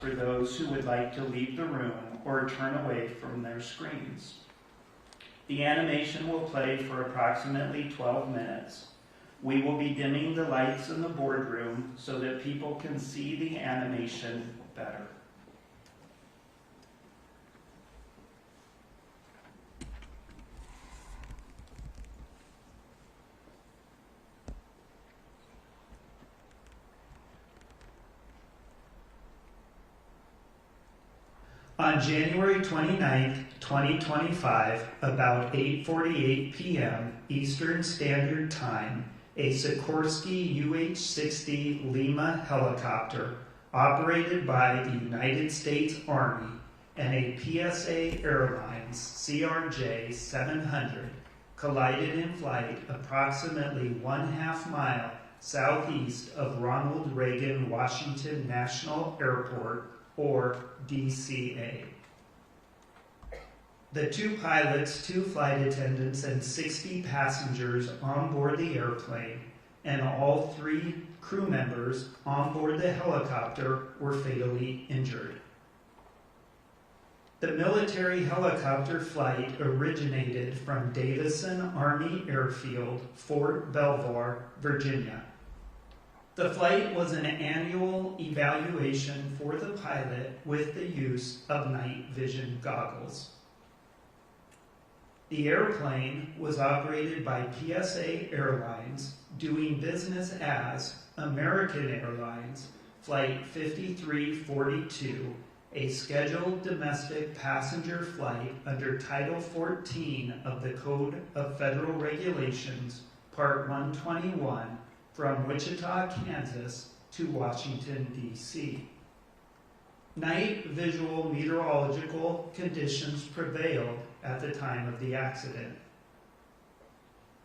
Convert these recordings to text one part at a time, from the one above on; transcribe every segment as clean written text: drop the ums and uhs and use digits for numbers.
for those who would like to leave the room or turn away from their screens. The animation will play for approximately 12 minutes. We will be dimming the lights in the boardroom so that people can see the animation better. On January 29, 2025, about 8:48 p.m. Eastern Standard Time, a Sikorsky UH-60 Lima helicopter operated by the United States Army and a PSA Airlines CRJ-700 collided in flight approximately 1/2 mile southeast of Ronald Reagan Washington National Airport, or DCA. The 2 pilots, 2 flight attendants, and 60 passengers on board the airplane, and all 3 crew members on board the helicopter were fatally injured. The military helicopter flight originated from Davison Army Airfield, Fort Belvoir, Virginia. The flight was an annual evaluation for the pilot with the use of night vision goggles. The airplane was operated by PSA Airlines, doing business as American Airlines Flight 5342, a scheduled domestic passenger flight under Title 14 of the Code of Federal Regulations, Part 121, from Wichita, Kansas to Washington, D.C. Night visual meteorological conditions prevailed at the time of the accident.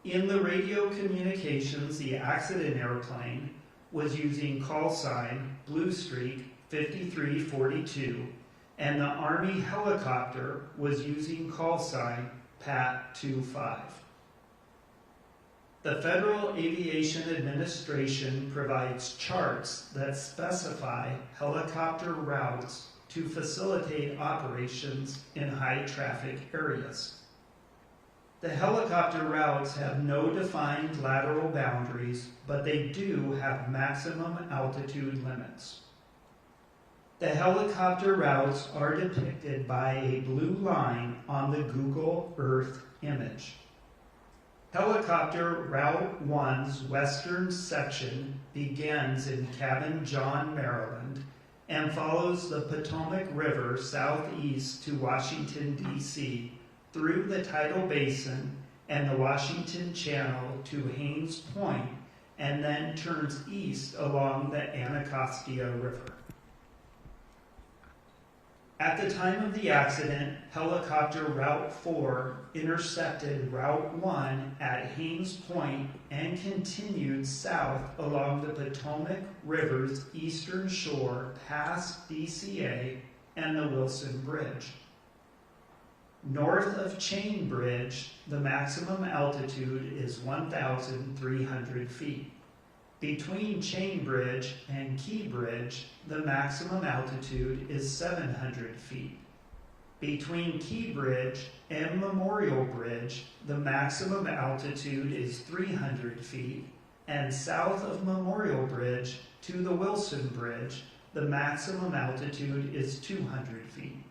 In the radio communications, the accident airplane was using call sign Blue Streak 5342, and the Army helicopter was using call sign Pat 25. The Federal Aviation Administration provides charts that specify helicopter routes to facilitate operations in high-traffic areas. The helicopter routes have no defined lateral boundaries, but they do have maximum altitude limits. The helicopter routes are depicted by a blue line on the Google Earth image. Helicopter Route 1's western section begins in Cabin John, Maryland, and follows the Potomac River southeast to Washington, D.C., through the Tidal Basin and the Washington Channel to Haines Point, and then turns east along the Anacostia River. At the time of the accident, helicopter Route 4 intercepted Route 1 at Haines Point and continued south along the Potomac River's eastern shore past DCA and the Wilson Bridge. North of Chain Bridge, the maximum altitude is 1,300 feet. Between Chain Bridge and Key Bridge, the maximum altitude is 700 feet. Between Key Bridge and Memorial Bridge, the maximum altitude is 300 feet, and south of Memorial Bridge to the Wilson Bridge, the maximum altitude is 200 feet.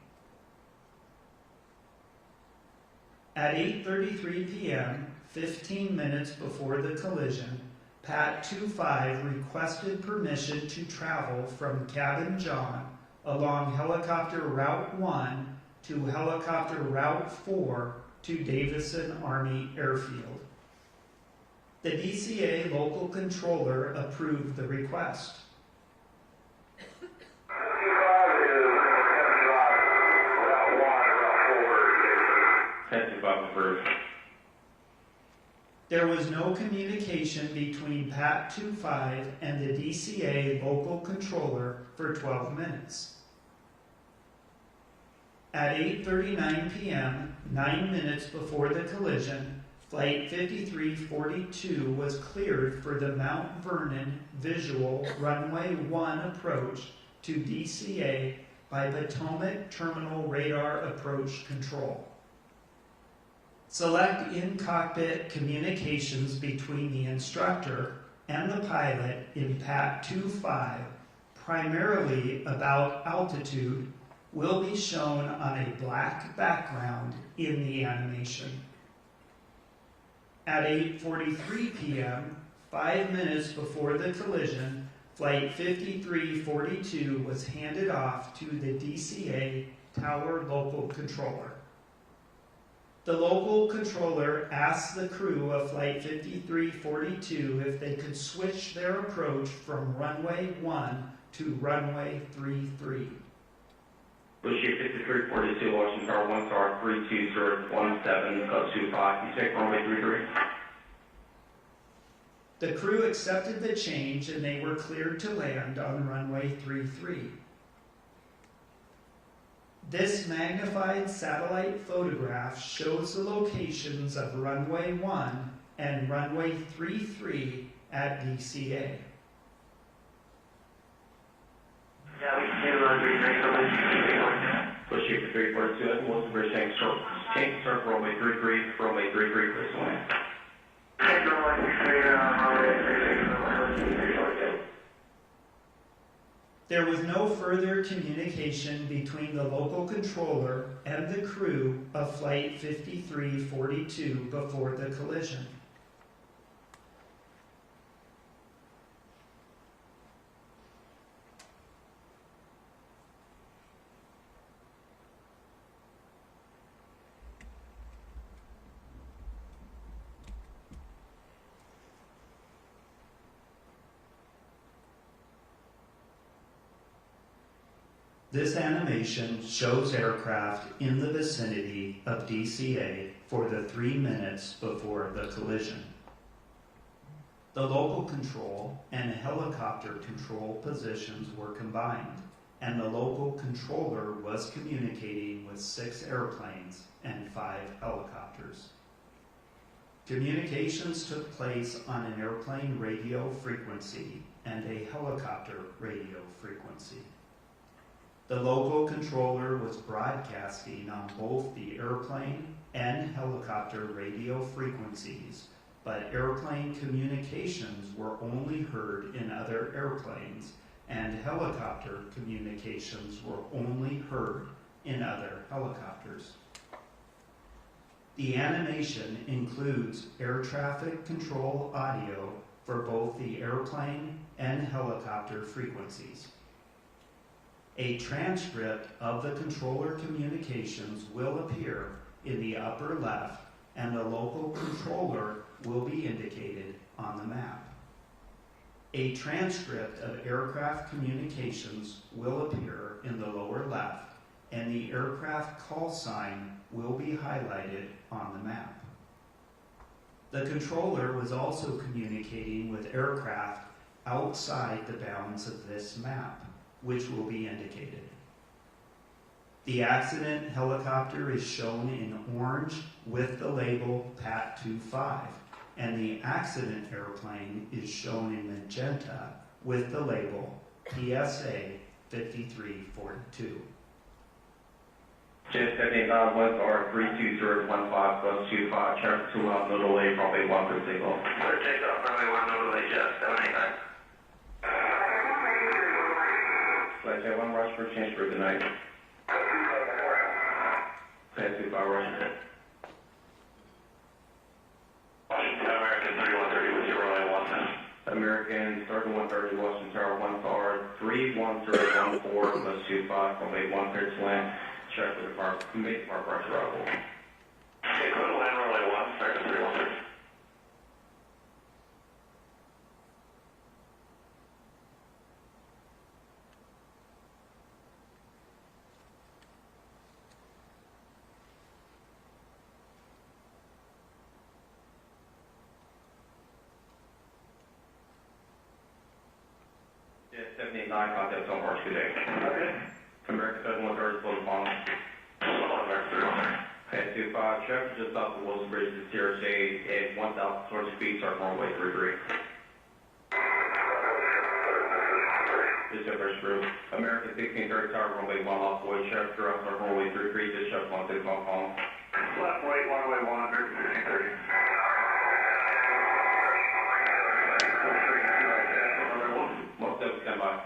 At 8:33 p.m., 15 minutes before the collision, Pat 25 requested permission to travel from Cabin John along helicopter Route 1 to helicopter Route 4 to Davison Army Airfield. The DCA local controller approved the request. There was no communication between Pat 25 and the DCA local controller for 12 minutes. At 8:39 p.m., 9 minutes before the collision, Flight 5342 was cleared for the Mount Vernon visual runway 1 approach to DCA by Potomac Terminal Radar Approach Control. Select in-cockpit communications between the instructor and the pilot in PAT 2.5, primarily about altitude, will be shown on a black background in the animation. At 8:43 p.m., 5 minutes before the collision, Flight 5342 was handed off to the DCA Tower Local Controller. The local controller asked the crew of Flight 5342 if they could switch their approach from runway 1 to runway 33. Bushir 5342, Washington Tower 1 star 32017, code 25. You take runway 33. The crew accepted the change and they were cleared to land on runway 33. This magnified satellite photograph shows the locations of runway 1 and runway 33 at DCA. Yeah, we can do 33. Bushir 5342, I think most of our tank start runway 33, runway 33, please land. Take runway 33, runway 33. There was no further communication between the local controller and the crew of Flight 5342 before the collision. This animation shows aircraft in the vicinity of DCA for the 3 minutes before the collision. The local control and helicopter control positions were combined, and the local controller was communicating with 6 airplanes and 5 helicopters. Communications took place on an airplane radio frequency and a helicopter radio frequency. The local controller was broadcasting on both the airplane and helicopter radio frequencies, but airplane communications were only heard in other airplanes, and helicopter communications were only heard in other helicopters. The animation includes air traffic control audio for both the airplane and helicopter frequencies. A transcript of the controller communications will appear in the upper left, and the local controller will be indicated on the map. A transcript of aircraft communications will appear in the lower left, and the aircraft call sign will be highlighted on the map. The controller was also communicating with aircraft outside the bounds of this map, which will be indicated. The accident helicopter is shown in orange with the label PAT 2.5, and the accident airplane is shown in magenta with the label PSA 5342. Jet 78 1 star 32015, code 25, traffic 2 out, no delay, runway 1 for signal. Clear takeoff, runway 1, no delay, Jet 789. Flight Jet 1, rush for change for good night. Flight 25, rush. Washington, American 3130 with your runway 1. American, starting 130, Washington Tower 1 star 31014, code 25, runway 1 clear to land. Check for the park, make park rush arrival. Okay, go to land runway 1, start to 313. Jet 789, contact on March, good day. Okay. American 7130, slow to follow. American 313. Head 25, traffic just off the Wilson Bridge to Sierra Shade at 1,200 feet, start runway 33. Just over through. American 1630 tower, runway 1 off void, check through outside runway 33, just check 16 off home. Left, right, runway 100, 1630. Most of stand by.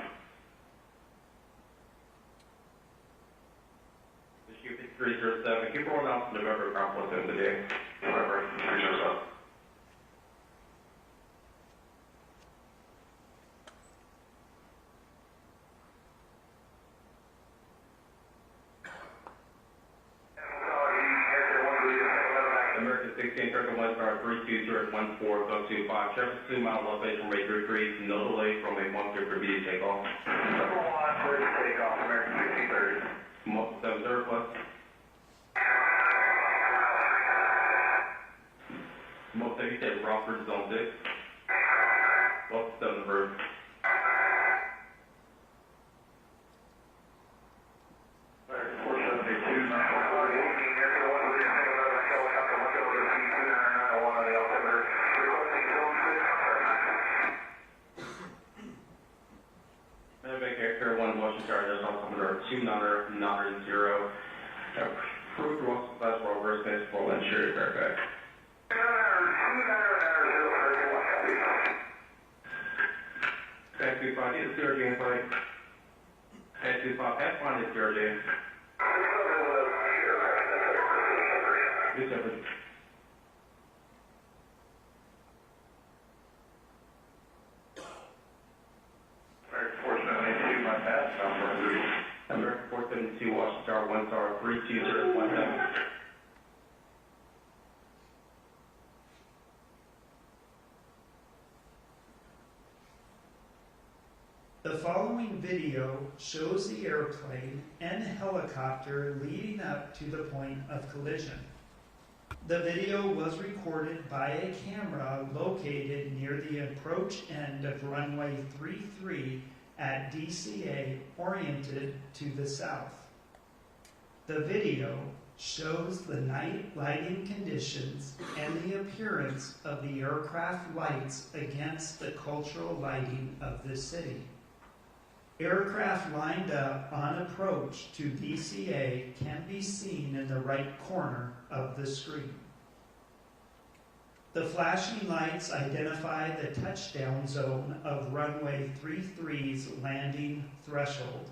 Just shoot 307, keep rolling out to November, ground force in today. November, 307. American 1630 1 star 32014, go to 5, traffic 2 mile elevation, runway 33, no delay, runway 1 clear for immediate takeoff. Number 1, clear to take off, American 1630. 70 plus. Most of you said Rockford zone 6. Well, 7 bird. American 472, National Guard, 18, airfield 1, we're going to take another helicopter, look over to C-2991 on the altimeter, requesting zone 6, Medivac Air 1 Washington Charge, altimeter 2990. Approved Russell Class for Airspace for insured aircraft. Back to 5, is CRJ in flight? Back to 5, F1 is CRJ. Yes, sir. American 472, my pass, number 3. American 472, Washington Star 1 star 32017. The following video shows the airplane and helicopter leading up to the point of collision. The video was recorded by a camera located near the approach end of runway 33 at DCA, oriented to the south. The video shows the night lighting conditions and the appearance of the aircraft lights against the cultural lighting of the city. Aircraft lined up on approach to DCA can be seen in the right corner of the screen. The flashing lights identify the touchdown zone of runway 33's landing threshold.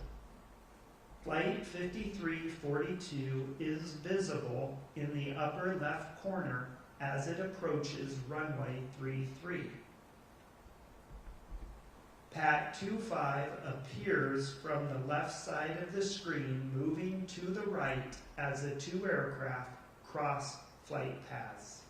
Flight 5342 is visible in the upper left corner as it approaches runway 33. Pat 25 appears from the left side of the screen, moving to the right as the two aircraft cross flight paths.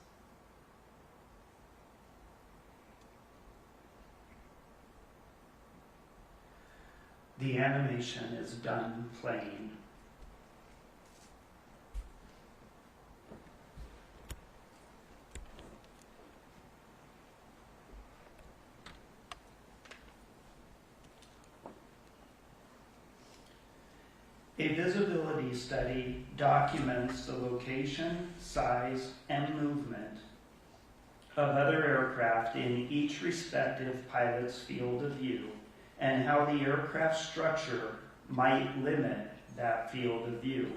The animation is done playing. A visibility study documents the location, size, and movement of other aircraft in each respective pilot's field of view, and how the aircraft structure might limit that field of view.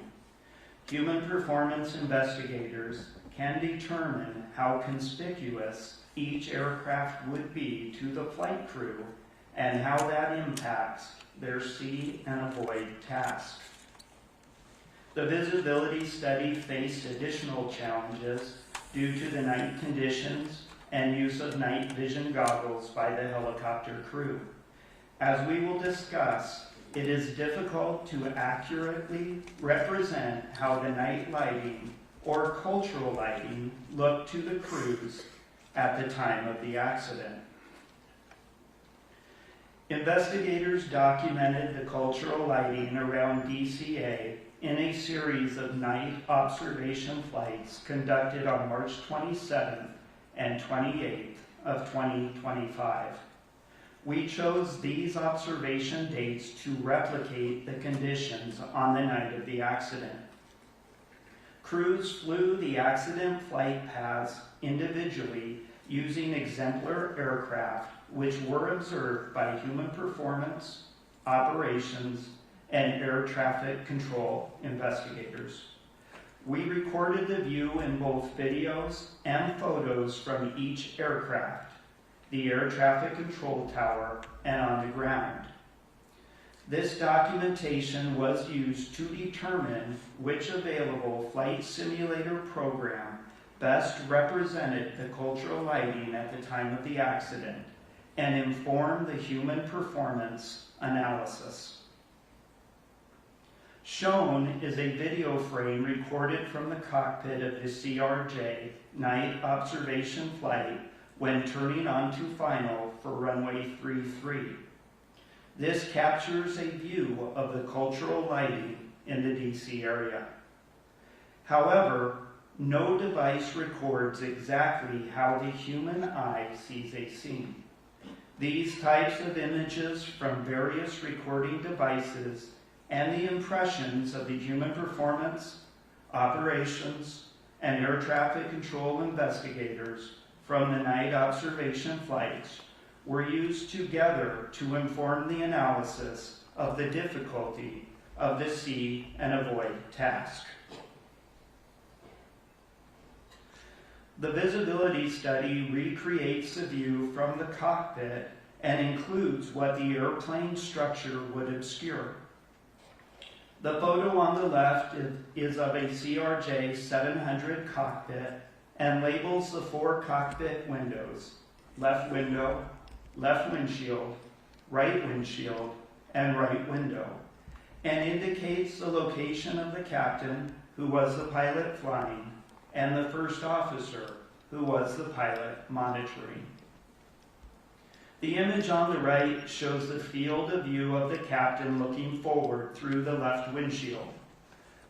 Human performance investigators can determine how conspicuous each aircraft would be to the flight crew and how that impacts their see and avoid task. The visibility study faced additional challenges due to the night conditions and use of night vision goggles by the helicopter crew. As we will discuss, it is difficult to accurately represent how the night lighting or cultural lighting looked to the crews at the time of the accident. Investigators documented the cultural lighting around DCA in a series of night observation flights conducted on March 27th and 28th of 2025. We chose these observation dates to replicate the conditions on the night of the accident. Crews flew the accident flight paths individually using exemplar aircraft which were observed by human performance, operations, and air traffic control investigators. We recorded the view in both videos and photos from each aircraft, the air traffic control tower, and on the ground. This documentation was used to determine which available flight simulator program best represented the cultural lighting at the time of the accident and informed the human performance analysis. Shown is a video frame recorded from the cockpit of the CRJ night observation flight when turning onto final for runway 33. This captures a view of the cultural lighting in the DC area. However, no device records exactly how the human eye sees a scene. These types of images from various recording devices and the impressions of the human performance, operations, and air traffic control investigators from the night observation flights were used together to inform the analysis of the difficulty of the see and avoid task. The visibility study recreates the view from the cockpit and includes what the airplane structure would obscure. The photo on the left is of a CRJ 700 cockpit and labels the 4 cockpit windows: left window, left windshield, right windshield, and right window, and indicates the location of the captain, who was the pilot flying, and the first officer, who was the pilot monitoring. The image on the right shows the field of view of the captain looking forward through the left windshield.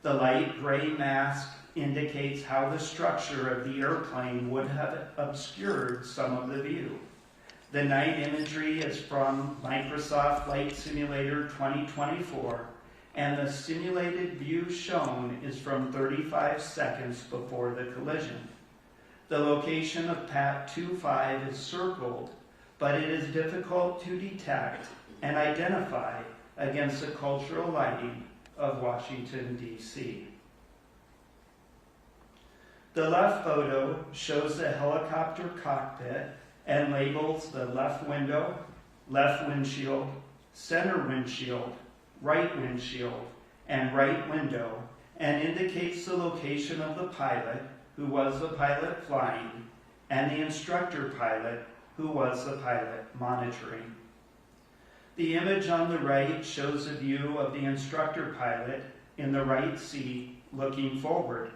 The light gray mask indicates how the structure of the airplane would have obscured some of the view. The night imagery is from Microsoft Flight Simulator 2024, and the simulated view shown is from 35 seconds before the collision. The location of PAT 25 is circled, but it is difficult to detect and identify against the cultural lighting of Washington, D.C. The left photo shows the helicopter cockpit and labels the left window, left windshield, center windshield, right windshield, and right window, and indicates the location of the pilot, who was the pilot flying, and the instructor pilot, who was the pilot monitoring. The image on the right shows a view of the instructor pilot in the right seat looking forward.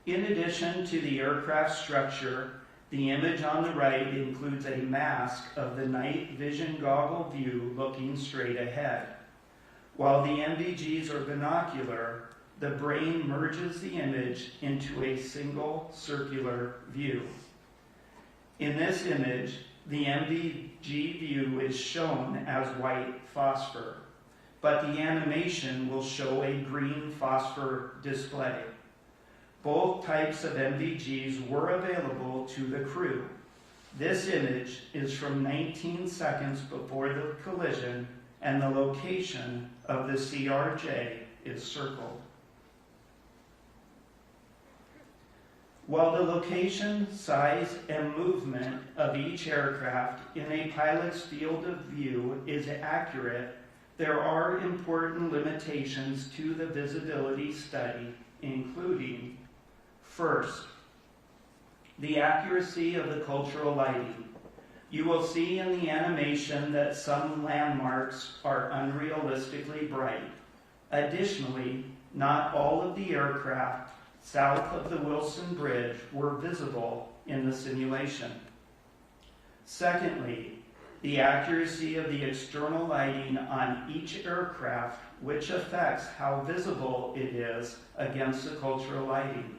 In addition to the aircraft structure, the image on the right includes a mask of the night vision goggle view looking straight ahead. While the NVGs are binocular, the brain merges the image into a single circular view. In this image, the NVG view is shown as white phosphor, but the animation will show a green phosphor display. Both types of NVGs were available to the crew. This image is from 19 seconds before the collision, and the location of the CRJ is circled. While the location, size, and movement of each aircraft in a pilot's field of view is accurate, there are important limitations to the visibility study, including: first, the accuracy of the cultural lighting. You will see in the animation that some landmarks are unrealistically bright. Additionally, not all of the aircraft south of the Wilson Bridge were visible in the simulation. Secondly, the accuracy of the external lighting on each aircraft, which affects how visible it is against the cultural lighting.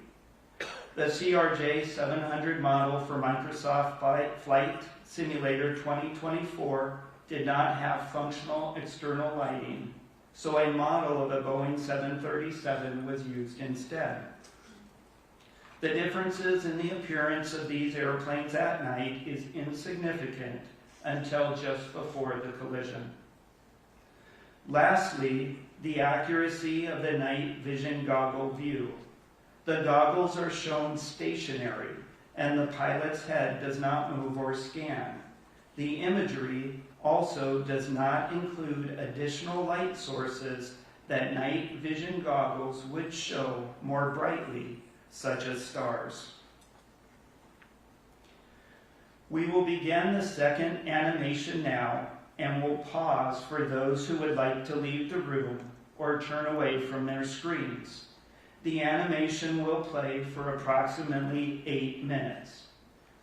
The CRJ 700 model for Microsoft Flight Simulator 2024 did not have functional external lighting, so a model of a Boeing 737 was used instead. The differences in the appearance of these airplanes at night is insignificant until just before the collision. Lastly, the accuracy of the night vision goggle view. The goggles are shown stationary, and the pilot's head does not move or scan. The imagery also does not include additional light sources that night vision goggles would show more brightly, such as stars. We will begin the second animation now, and will pause for those who would like to leave the room or turn away from their screens. The animation will play for approximately 8 minutes.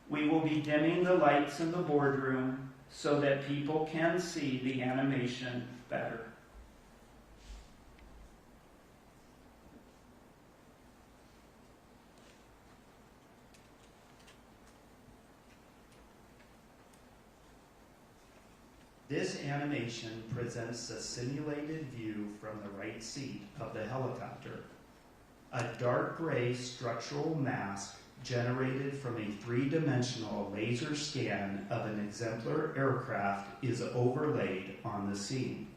We will be dimming the lights in the boardroom so that people can see the animation better. This animation presents a simulated view from the right seat of the helicopter. A dark gray structural mask generated from a three-dimensional laser scan of an exemplar aircraft is overlaid on the scene.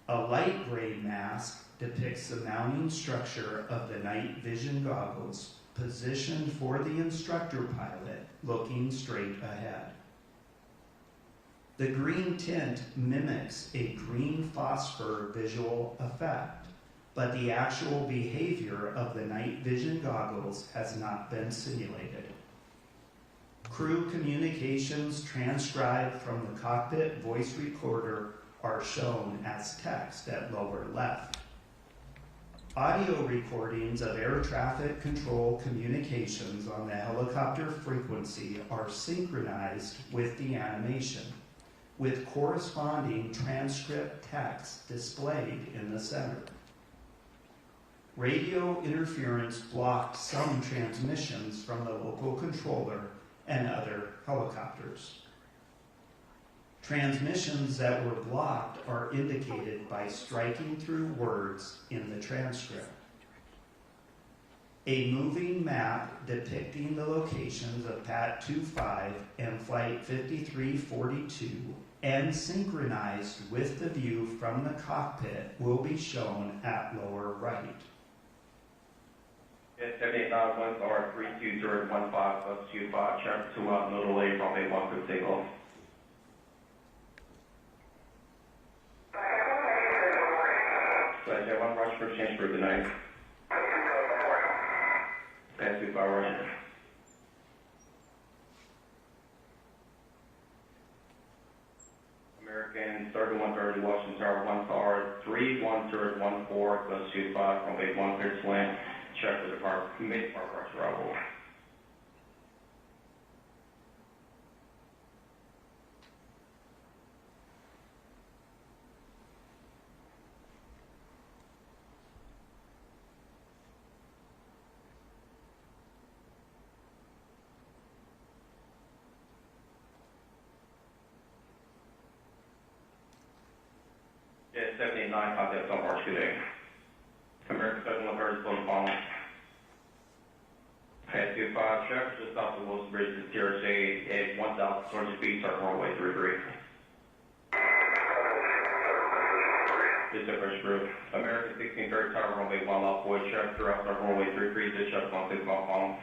A light gray mask depicts the mounting structure of the night vision goggles positioned for the instructor pilot looking straight ahead. The green tint mimics a green phosphor visual effect, but the actual behavior of the night vision goggles has not been simulated. Crew communications transcribed from the cockpit voice recorder are shown as text at lower left. Audio recordings of air traffic control communications on the helicopter frequency are synchronized with the animation, with corresponding transcript text displayed in the center. Radio interference blocked some transmissions from the local controller and other helicopters. Transmissions that were blocked are indicated by striking through words in the transcript. A moving map depicting the locations of PAT 25 and Flight 5342 and synchronized with the view from the cockpit will be shown at lower right. 78,000 winds are 32015 plus 25, check 2 out, no delay, runway 1 for takeoff. Flight 1, rush for change for tonight. Pass 25 rush. American 3130 Washington Tower 1 Tower 31014 plus 25 from 81 clear to land. Check for the park, mid park rush arrival. Yeah, 789 contact on March today. American 7130 floating phone. Pass 25, check just off the Wilson Bridge to TRJ at 1,200 feet, start runway 33. Just a fresh group. American 1630 tower runway 1 off board, check throughout start runway 33, just check 16 off phone.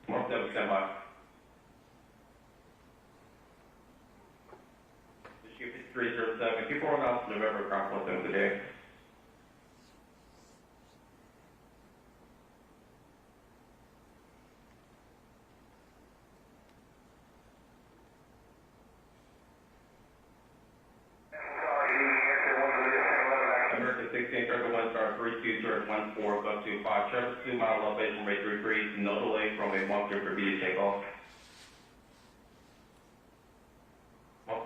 Mark 7 standby. 307. Keep rolling out to November ground plus them today. American 16, Circle 1 star 3214 plus 25. Traverse 2 mile elevation rate 33. No delay from a 1 for B to take off.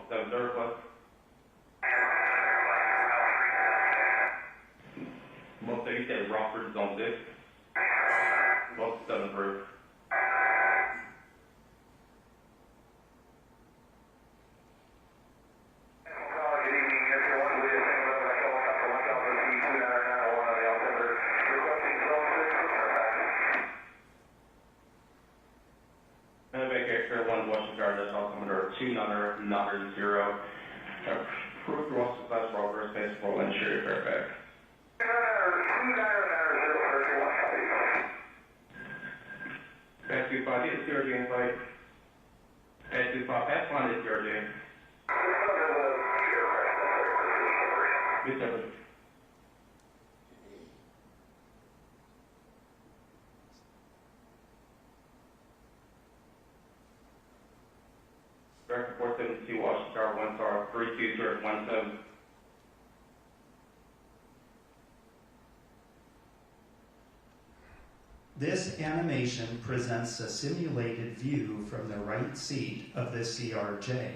7 plus. Most of you said Rockford is on 6. Most 7 proof. 29090. Approved loss of class for Airspace for Interior Fairfax. 29090, Pass 25, get the CRJ in flight. Pass 25, pass line is CRJ. Good service. Director 472, Washington Tower, 1 star, 32017. This animation presents a simulated view from the right seat of the CRJ.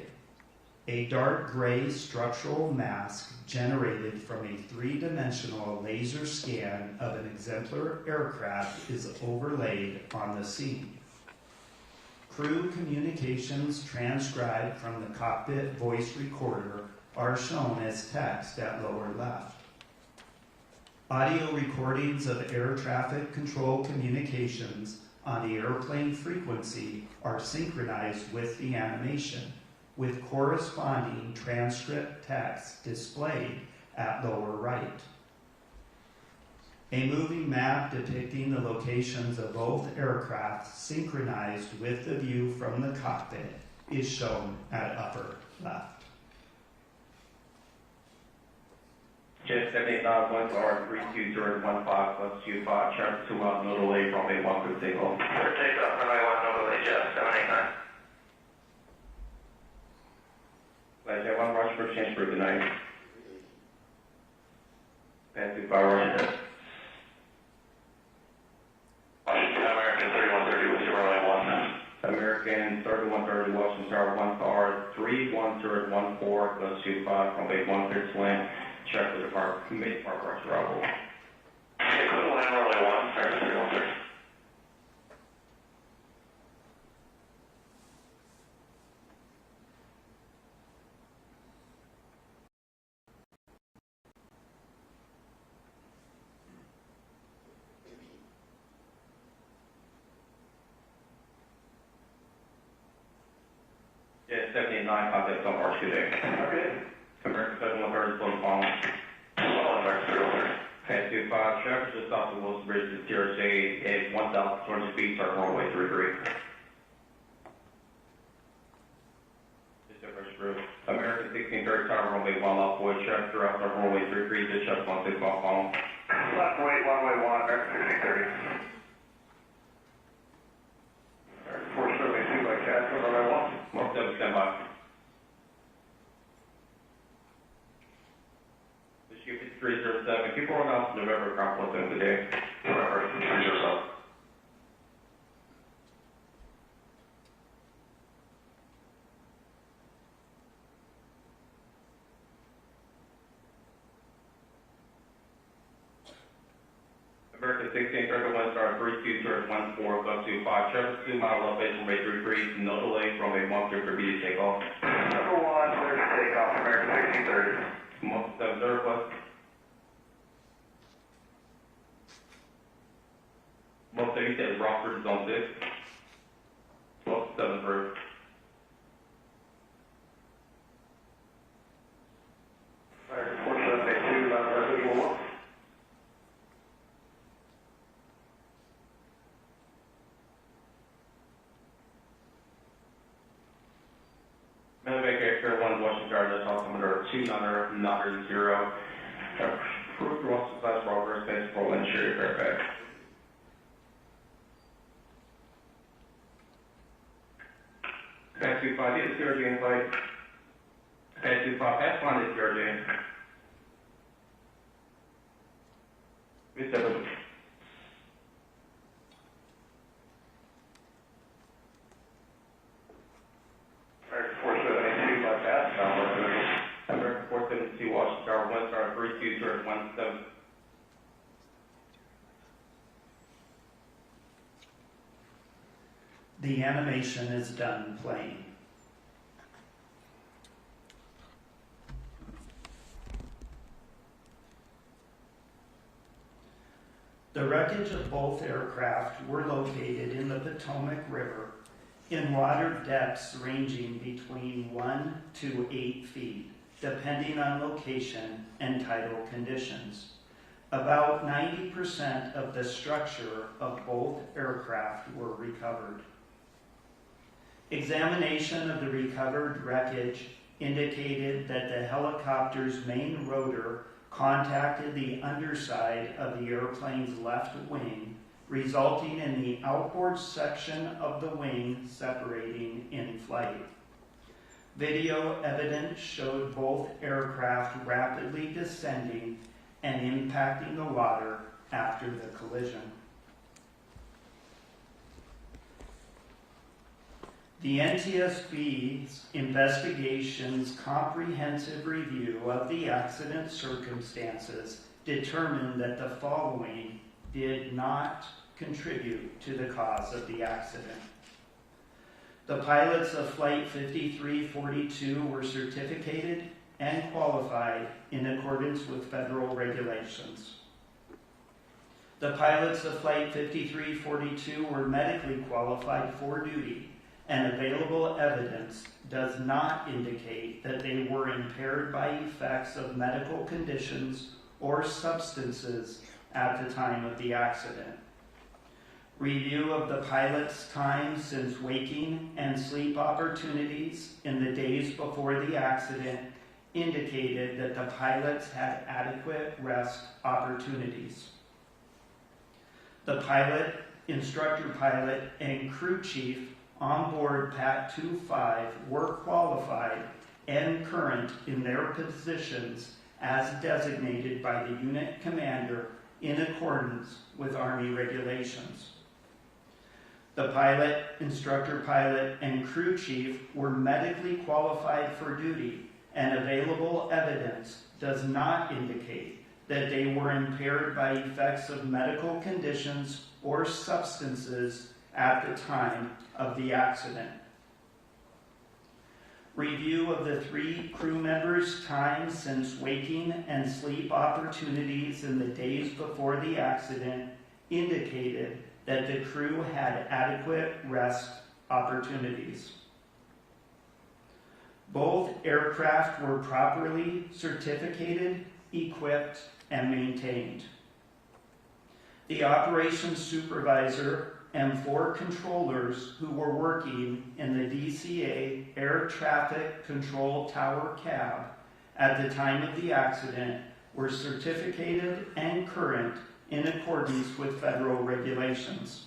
A dark gray structural mask generated from a three-dimensional laser scan of an exemplar aircraft is overlaid on the scene. Crew communications transcribed from the cockpit voice recorder are shown as text at lower left. Audio recordings of air traffic control communications on the airplane frequency are synchronized with the animation, with corresponding transcript text displayed at lower right. A moving map depicting the locations of both aircraft synchronized with the view from the cockpit is shown at upper left. Jet 785, 1 star, 32015 plus 25, traffic 2 miles, no delay, runway 1 for takeoff. Clear takeoff, runway 1, no delay, Jet 789. Flight Jet 1, rush for change for good night. Pass 25, Washington. Washington, American 3130 with your runway 1. American 3130, Washington Tower, 1 star, 31014 plus 25, runway 1 clear to land. Check with the park, main park rush arrival. Okay, clear to land, runway 1, American 3130. Jet 789, contact on March 2 day. Okay. American 7130, slow and follow. American 3130. Pass 25, traffic just off the Wilson Bridge to CRJ at 1,200 feet, start runway 33. Just over through. American 1630, tower runway 1 off wood, traffic throughout start runway 33, just shut 16 off follow. Left wait, runway 1, American 1630. 472 by Castle, runway 1. Mark 7, stand by. Issue 5307, keep rolling out to November, ground plus today. November 307. American 1631, star 32014 plus 25, traffic 2 mile elevation, rate 33, no delay, runway 1 clear for B to take off. Number 1, clear to take off, American 1630. 7 plus. Most you said Rockford is on 6. 7 through. American 4782, visual 1. Medevac Air 1, Washington Tower, that's altimeter 29090. Approved loss of class for Airspace for Interior Fairfax. Pass 25, get the CRJ in flight. Pass 25, pass line is CRJ. Good service. American 472 by pass, American 472, Washington Tower, 1 star, 32017. The animation is done playing. The wreckage of both aircraft were located in the Potomac River in water depths ranging between 1 to 8 feet, depending on location and tidal conditions. About 90% of the structure of both aircraft were recovered. Examination of the recovered wreckage indicated that the helicopter's main rotor contacted the underside of the airplane's left wing, resulting in the outboard section of the wing separating in flight. Video evidence showed both aircraft rapidly descending and impacting the water after the collision. The NTSB's investigation's comprehensive review of the accident circumstances determined that the following did not contribute to the cause of the accident. The pilots of Flight 5342 were certificated and qualified in accordance with federal regulations. The pilots of Flight 5342 were medically qualified for duty, and available evidence does not indicate that they were impaired by effects of medical conditions or substances at the time of the accident. Review of the pilot's time since waking and sleep opportunities in the days before the accident indicated that the pilots had adequate rest opportunities. The pilot, instructor pilot, and crew chief on board PAT 25 were qualified and current in their positions as designated by the unit commander in accordance with Army regulations. The pilot, instructor pilot, and crew chief were medically qualified for duty, and available evidence does not indicate that they were impaired by effects of medical conditions or substances at the time of the accident. Review of the 3 crew members' time since waking and sleep opportunities in the days before the accident indicated that the crew had adequate rest opportunities. Both aircraft were properly certificated, equipped, and maintained. The operations supervisor and 4 controllers who were working in the DCA air traffic control tower cab at the time of the accident were certificated and current in accordance with federal regulations.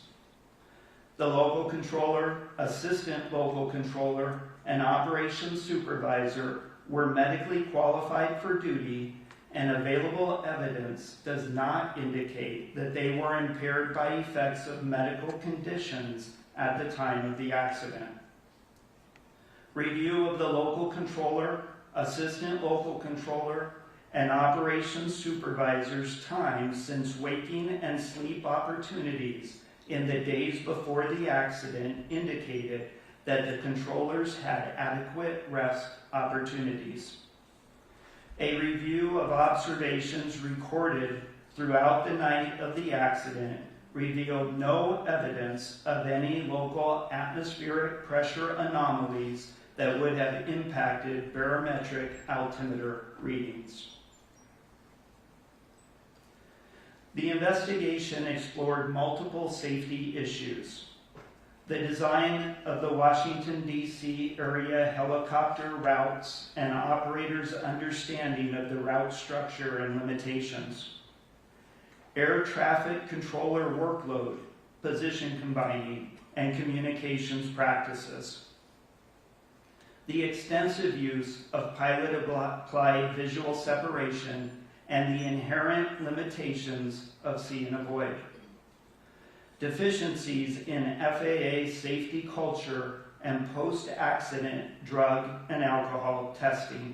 The local controller, assistant local controller, and operations supervisor were medically qualified for duty, and available evidence does not indicate that they were impaired by effects of medical conditions at the time of the accident. Review of the local controller, assistant local controller, and operations supervisor's time since waking and sleep opportunities in the days before the accident indicated that the controllers had adequate rest opportunities. A review of observations recorded throughout the night of the accident revealed no evidence of any local atmospheric pressure anomalies that would have impacted barometric altimeter readings. The investigation explored multiple safety issues. The design of the Washington, D.C. area helicopter routes and operators' understanding of the route structure and limitations. Air traffic controller workload, position combining, and communications practices. The extensive use of pilot-applied visual separation and the inherent limitations of see and avoid. Deficiencies in FAA safety culture and post-accident drug and alcohol testing.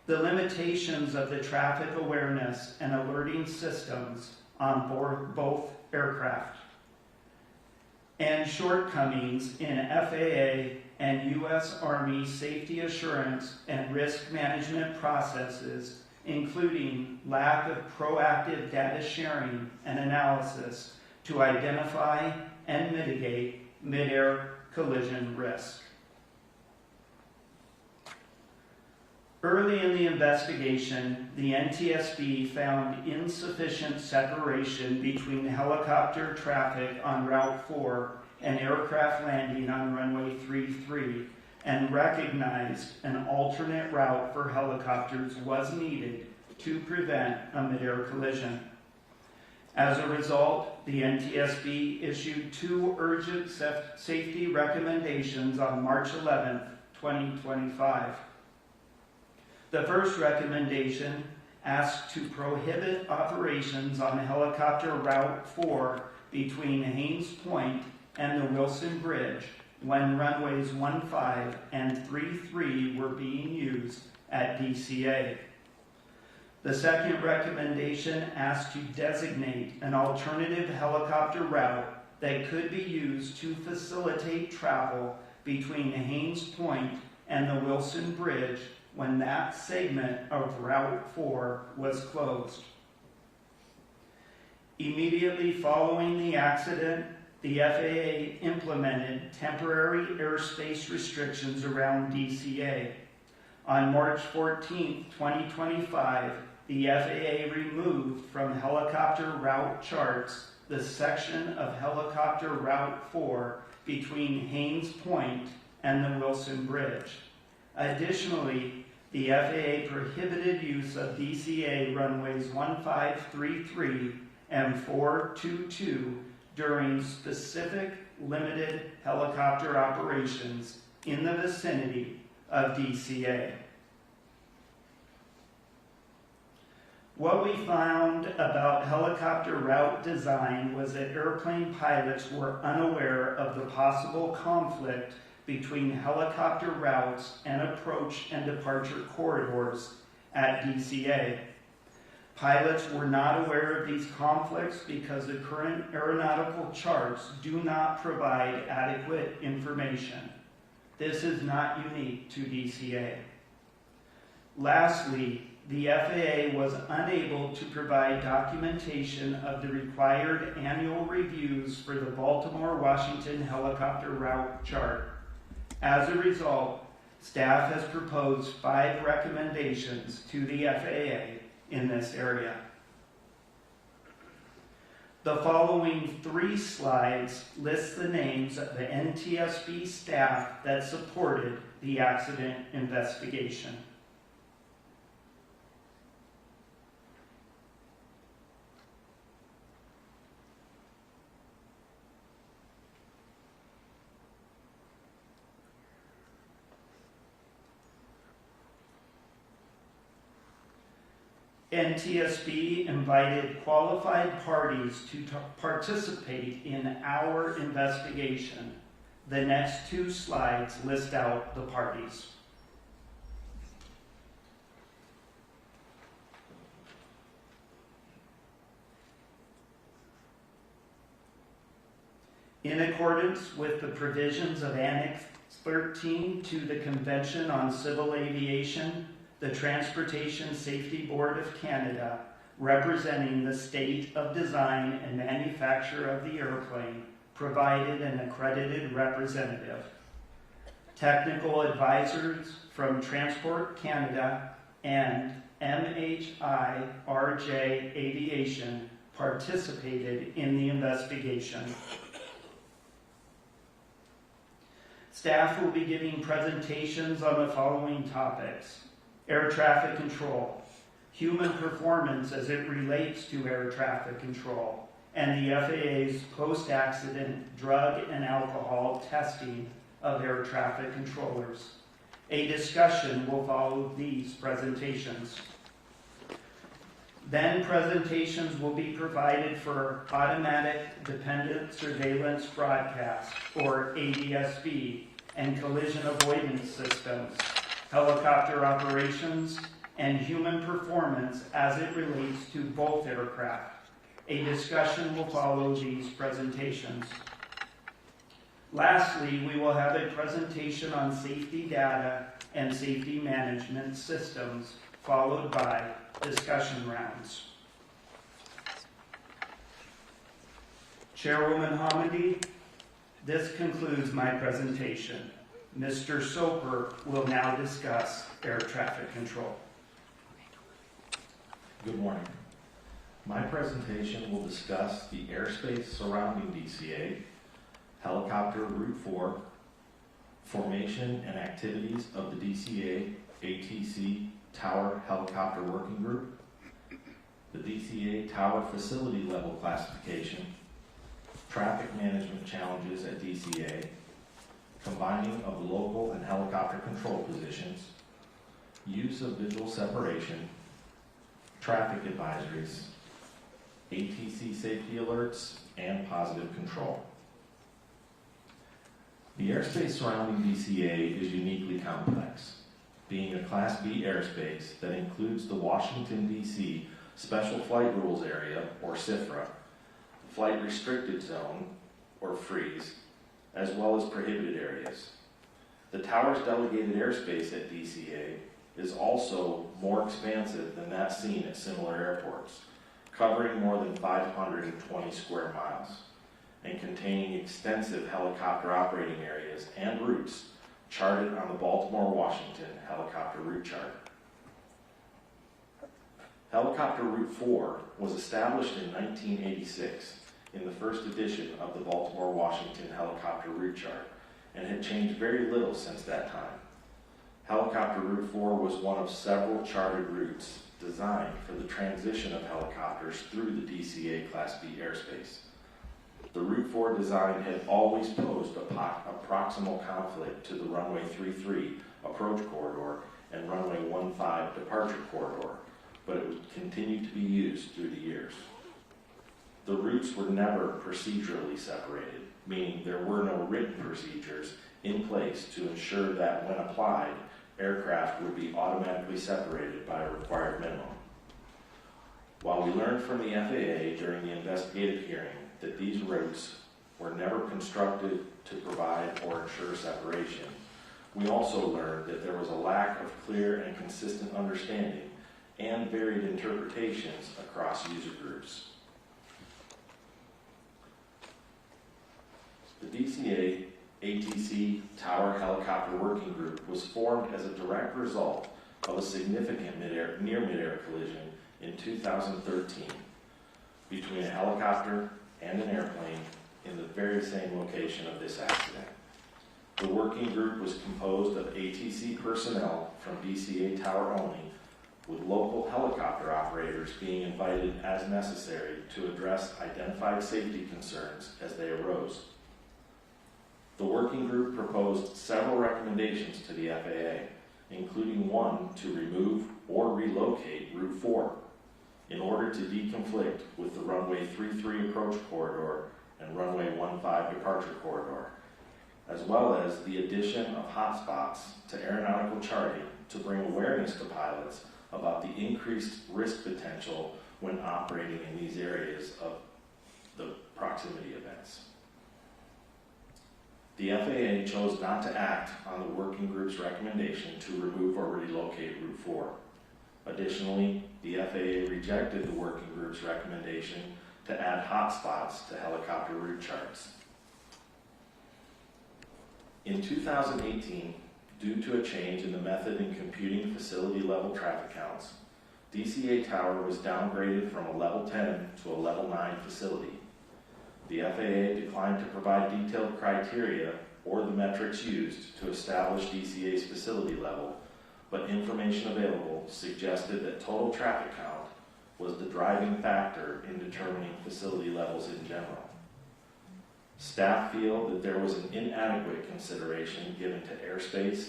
The limitations of the traffic awareness and alerting systems on board both aircraft. And shortcomings in FAA and U.S. Army safety assurance and risk management processes, including lack of proactive data sharing and analysis to identify and mitigate mid-air collision risk. Early in the investigation, the NTSB found insufficient separation between helicopter traffic on Route 4 and aircraft landing on runway 33, and recognized an alternate route for helicopters was needed to prevent a mid-air collision. As a result, the NTSB issued 2 urgent safety recommendations on March 11, 2025. The first recommendation asked to prohibit operations on helicopter Route 4 between Haynes Point and the Wilson Bridge when runways 15 and 33 were being used at DCA. The second recommendation asked to designate an alternative helicopter route that could be used to facilitate travel between Haynes Point and the Wilson Bridge when that segment of Route 4 was closed. Immediately following the accident, the FAA implemented temporary airspace restrictions around DCA. On March 14, 2025, the FAA removed from helicopter route charts the section of helicopter Route 4 between Haynes Point and the Wilson Bridge. Additionally, the FAA prohibited use of DCA runways 1533 and 422 during specific limited helicopter operations in the vicinity of DCA. What we found about helicopter route design was that airplane pilots were unaware of the possible conflict between helicopter routes and approach and departure corridors at DCA. Pilots were not aware of these conflicts because the current aeronautical charts do not provide adequate information. This is not unique to DCA. Lastly, the FAA was unable to provide documentation of the required annual reviews for the Baltimore-Washington helicopter route chart. As a result, staff has proposed 5 recommendations to the FAA in this area. The following 3 slides list the names of the NTSB staff that supported the accident investigation. NTSB invited qualified parties to participate in our investigation. The next 2 slides list out the parties. In accordance with the provisions of Annex 13 to the Convention on Civil Aviation, the Transportation Safety Board of Canada, representing the state of design and manufacture of the airplane, provided an accredited representative. Technical advisors from Transport Canada and MHIRJ Aviation participated in the investigation. Staff will be giving presentations on the following topics: air traffic control, human performance as it relates to air traffic control, and the FAA's post-accident drug and alcohol testing of air traffic controllers. A discussion will follow these presentations. Then presentations will be provided for automatic dependent surveillance broadcast, or ADSB, and collision avoidance systems, helicopter operations, and human performance as it relates to both aircraft. A discussion will follow these presentations. Lastly, we will have a presentation on safety data and safety management systems, followed by discussion rounds. Chairwoman Hamidi, This concludes my presentation. Mr. Soper will now discuss air traffic control. Good morning. My presentation will discuss the airspace surrounding DCA, helicopter Route 4, formation and activities of the DCA ATC Tower Helicopter Working Group, the DCA Tower Facility Level Classification, traffic management challenges at DCA, combining of local and helicopter control positions, use of visual separation, traffic advisories, ATC safety alerts, and positive control. The airspace surrounding DCA is uniquely complex, being a Class B airspace that includes the Washington, D.C. Special Flight Rules Area, or SFRA, Flight Restricted Zone, or FREEZE, as well as prohibited areas. The tower's delegated airspace at DCA is also more expansive than that seen at similar airports, covering more than 520 square miles and containing extensive helicopter operating areas and routes charted on the Baltimore-Washington helicopter route chart. Helicopter Route 4 was established in 1986 in the first edition of the Baltimore-Washington helicopter route chart and had changed very little since that time. Helicopter Route 4 was one of several charted routes designed for the transition of helicopters through the DCA Class B airspace. The Route 4 design had always posed a proximal conflict to the runway 33 approach corridor and runway 15 departure corridor, but it would continue to be used through the years. The routes were never procedurally separated, meaning there were no written procedures in place to ensure that when applied, aircraft would be automatically separated by a required minimum. While we learned from the FAA during the investigative hearing that these routes were never constructed to provide or ensure separation, we also learned that there was a lack of clear and consistent understanding and varied interpretations across user groups. The DCA ATC Tower Helicopter Working Group was formed as a direct result of a significant near-midair collision in 2013 between a helicopter and an airplane in the very same location of this accident. The working group was composed of ATC personnel from DCA Tower only, with local helicopter operators being invited as necessary to address identified safety concerns as they arose. The working group proposed several recommendations to the FAA, including one to remove or relocate Route 4 in order to deconflict with the runway 33 approach corridor and runway 15 departure corridor, as well as the addition of hotspots to aeronautical charting to bring awareness to pilots about the increased risk potential when operating in these areas of the proximity events. The FAA chose not to act on the working group's recommendation to remove or relocate Route 4. Additionally, the FAA rejected the working group's recommendation to add hotspots to helicopter route charts. In 2018, due to a change in the method in computing facility-level traffic counts, DCA Tower was downgraded from a Level 10 to a Level 9 facility. The FAA declined to provide detailed criteria or the metrics used to establish DCA's facility level, but information available suggested that total traffic count was the driving factor in determining facility levels in general. Staff feel that there was an inadequate consideration given to airspace,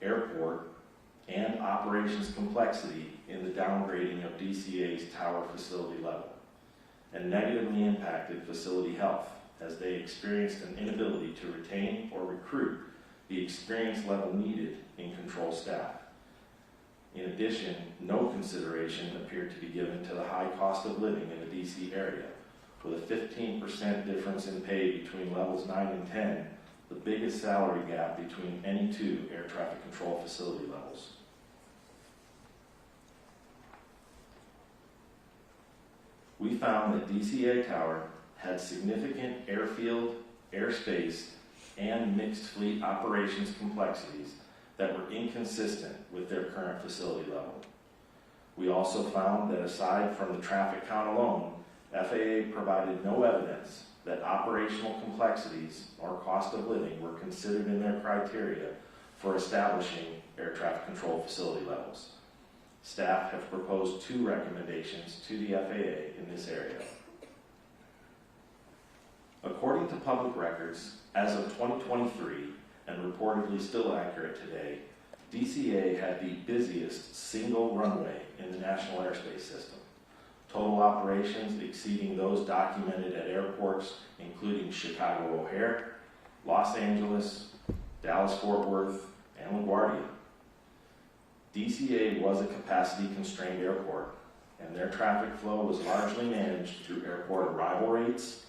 airport, and operations complexity in the downgrading of DCA's tower facility level, and negatively impacted facility health as they experienced an inability to retain or recruit the experience level needed in control staff. In addition, no consideration appeared to be given to the high cost of living in the DC area, with a 15% difference in pay between levels 9 and 10, the biggest salary gap between any two air traffic control facility levels. We found that DCA Tower had significant airfield airspace, and mixed fleet operations complexities that were inconsistent with their current facility level. We also found that aside from the traffic count alone, FAA provided no evidence that operational complexities or cost of living were considered in their criteria for establishing air traffic control facility levels. Staff have proposed 2 recommendations to the FAA in this area. According to public records, as of 2023, and reportedly still accurate today, DCA had the busiest single runway in the national airspace system. Total operations exceeding those documented at airports including Chicago O'Hare, Los Angeles, Dallas-Fort Worth, and LaGuardia. DCA was a capacity-constrained airport, and their traffic flow was largely managed through airport arrival rates,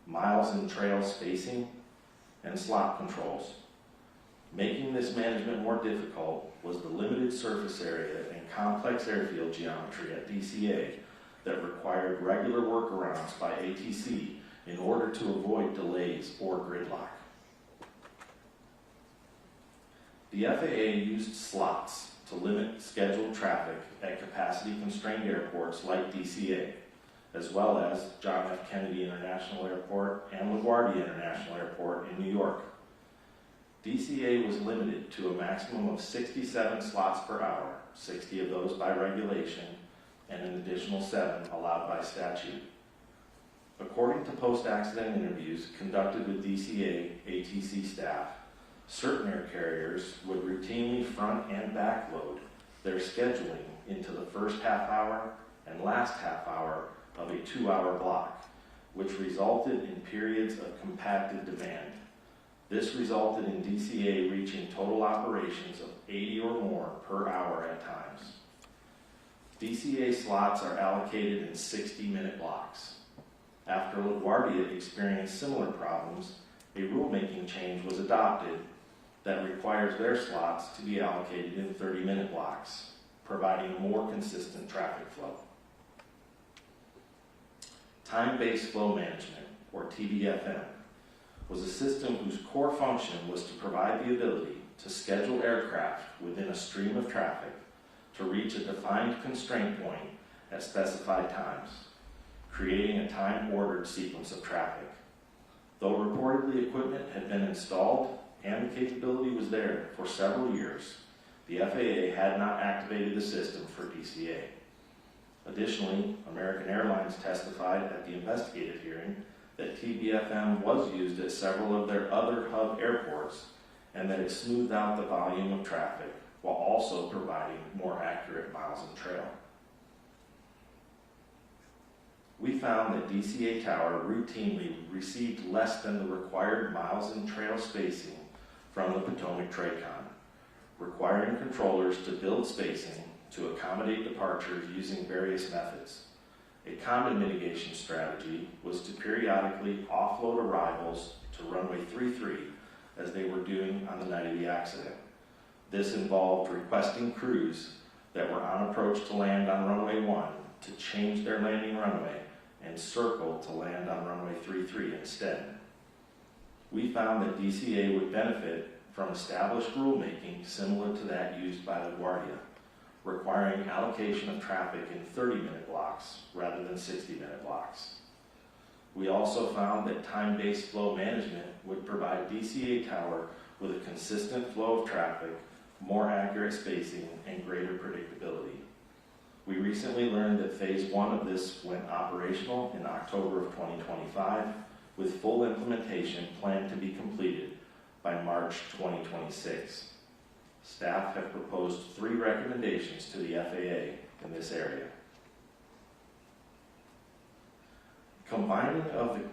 miles and trail spacing, and slot controls. Making this management more difficult was the limited surface area and complex airfield geometry at DCA that required regular workarounds by ATC in order to avoid delays or gridlock. The FAA used slots to limit scheduled traffic at capacity-constrained airports like DCA, as well as John F. Kennedy International Airport and LaGuardia International Airport in New York. DCA was limited to a maximum of 67 slots per hour, 60 of those by regulation, and an additional 7 allowed by statute. According to post-accident interviews conducted with DCA ATC staff, certain air carriers would routinely front and backload their scheduling into the first half hour and last half hour of a 2-hour block, which resulted in periods of compacted demand. This resulted in DCA reaching total operations of 80 or more per hour at times. DCA slots are allocated in 60-minute blocks. After LaGuardia experienced similar problems, a rulemaking change was adopted that requires their slots to be allocated in 30-minute blocks, providing more consistent traffic flow. Time-based flow management, or TBFM, was a system whose core function was to provide the ability to schedule aircraft within a stream of traffic to reach a defined constraint point at specified times, creating a time-ordered sequence of traffic. Though reportedly equipment had been installed and the capability was there for several years, the FAA had not activated the system for DCA. Additionally, American Airlines testified at the investigative hearing that TBFM was used at several of their other hub airports and that it smoothed out the volume of traffic while also providing more accurate miles and trail. We found that DCA Tower routinely received less than the required miles and trail spacing from the Potomac TRACON, requiring controllers to build spacing to accommodate departures using various methods. A common mitigation strategy was to periodically offload arrivals to runway 33 as they were doing on the night of the accident. This involved requesting crews that were on approach to land on runway 1 to change their landing runway and circle to land on runway 33 instead. We found that DCA would benefit from established rulemaking similar to that used by LaGuardia, requiring allocation of traffic in 30-minute blocks rather than 60-minute blocks. We also found that time-based flow management would provide DCA Tower with a consistent flow of traffic, more accurate spacing, and greater predictability. We recently learned that phase 1 of this went operational in October of 2025, with full implementation planned to be completed by March 2026. Staff have proposed 3 recommendations to the FAA in this area. Combining of the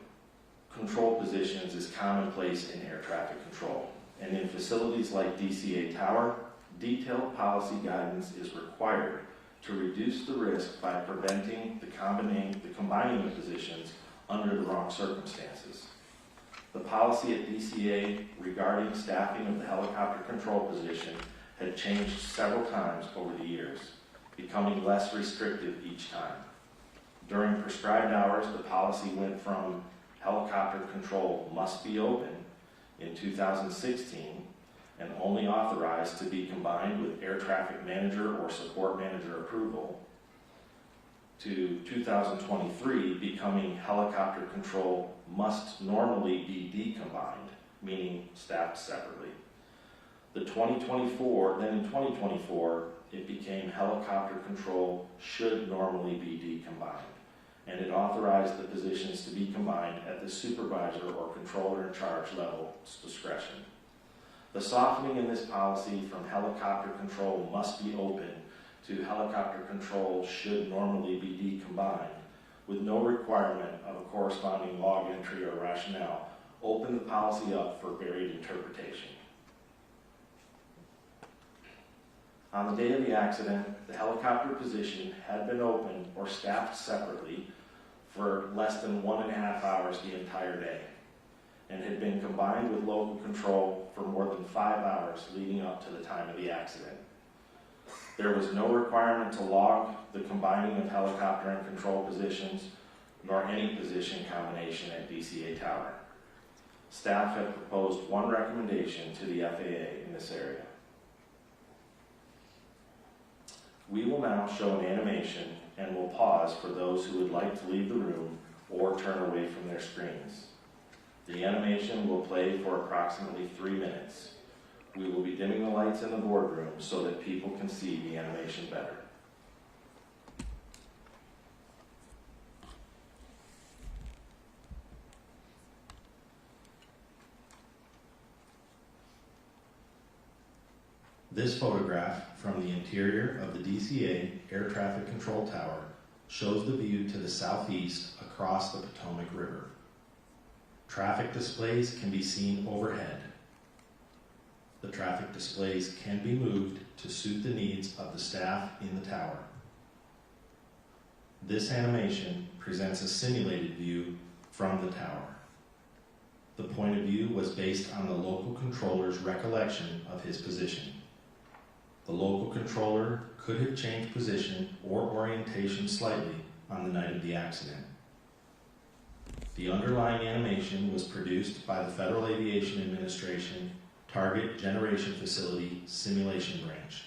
control positions is commonplace in air traffic control, and in facilities like DCA Tower, detailed policy guidance is required to reduce the risk by preventing the combining of positions under the wrong circumstances. The policy at DCA regarding staffing of the helicopter control position had changed several times over the years, becoming less restrictive each time. During prescribed hours, the policy went from helicopter control must be open in 2016 and only authorized to be combined with air traffic manager or support manager approval, to 2023 becoming helicopter control must normally be decombined, meaning staffed separately. Then in 2024, it became helicopter control should normally be decombined, and it authorized the positions to be combined at the supervisor or controller in charge level's discretion. The softening in this policy from helicopter control must be open to helicopter control should normally be decombined, with no requirement of a corresponding log entry or rationale, open the policy up for varied interpretation. On the day of the accident, the helicopter position had been open or staffed separately for less than 1.5 hours the entire day, and had been combined with local control for more than 5 hours leading up to the time of the accident. There was no requirement to log the combining of helicopter and control positions, nor any position combination at DCA Tower. Staff have proposed one recommendation to the FAA in this area. We will now show an animation and will pause for those who would like to leave the room or turn away from their screens. The animation will play for approximately 3 minutes. We will be dimming the lights in the boardroom so that people can see the animation better. This photograph from the interior of the DCA Air Traffic Control Tower shows the view to the southeast across the Potomac River. Traffic displays can be seen overhead. The traffic displays can be moved to suit the needs of the staff in the tower. This animation presents a simulated view from the tower. The point of view was based on the local controller's recollection of his position. The local controller could have changed position or orientation slightly on the night of the accident. The underlying animation was produced by the Federal Aviation Administration Target Generation Facility Simulation Branch.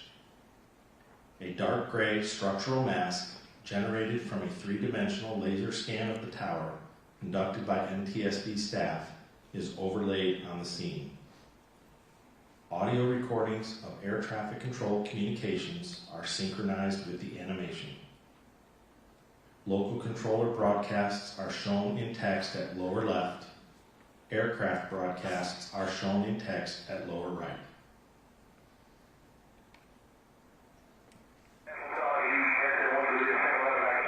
A dark gray structural mask generated from a three-dimensional laser scan of the tower conducted by NTSB staff is overlaid on the scene. Audio recordings of air traffic control communications are synchronized with the animation. Local controller broadcasts are shown in text at lower left. Aircraft broadcasts are shown in text at lower right.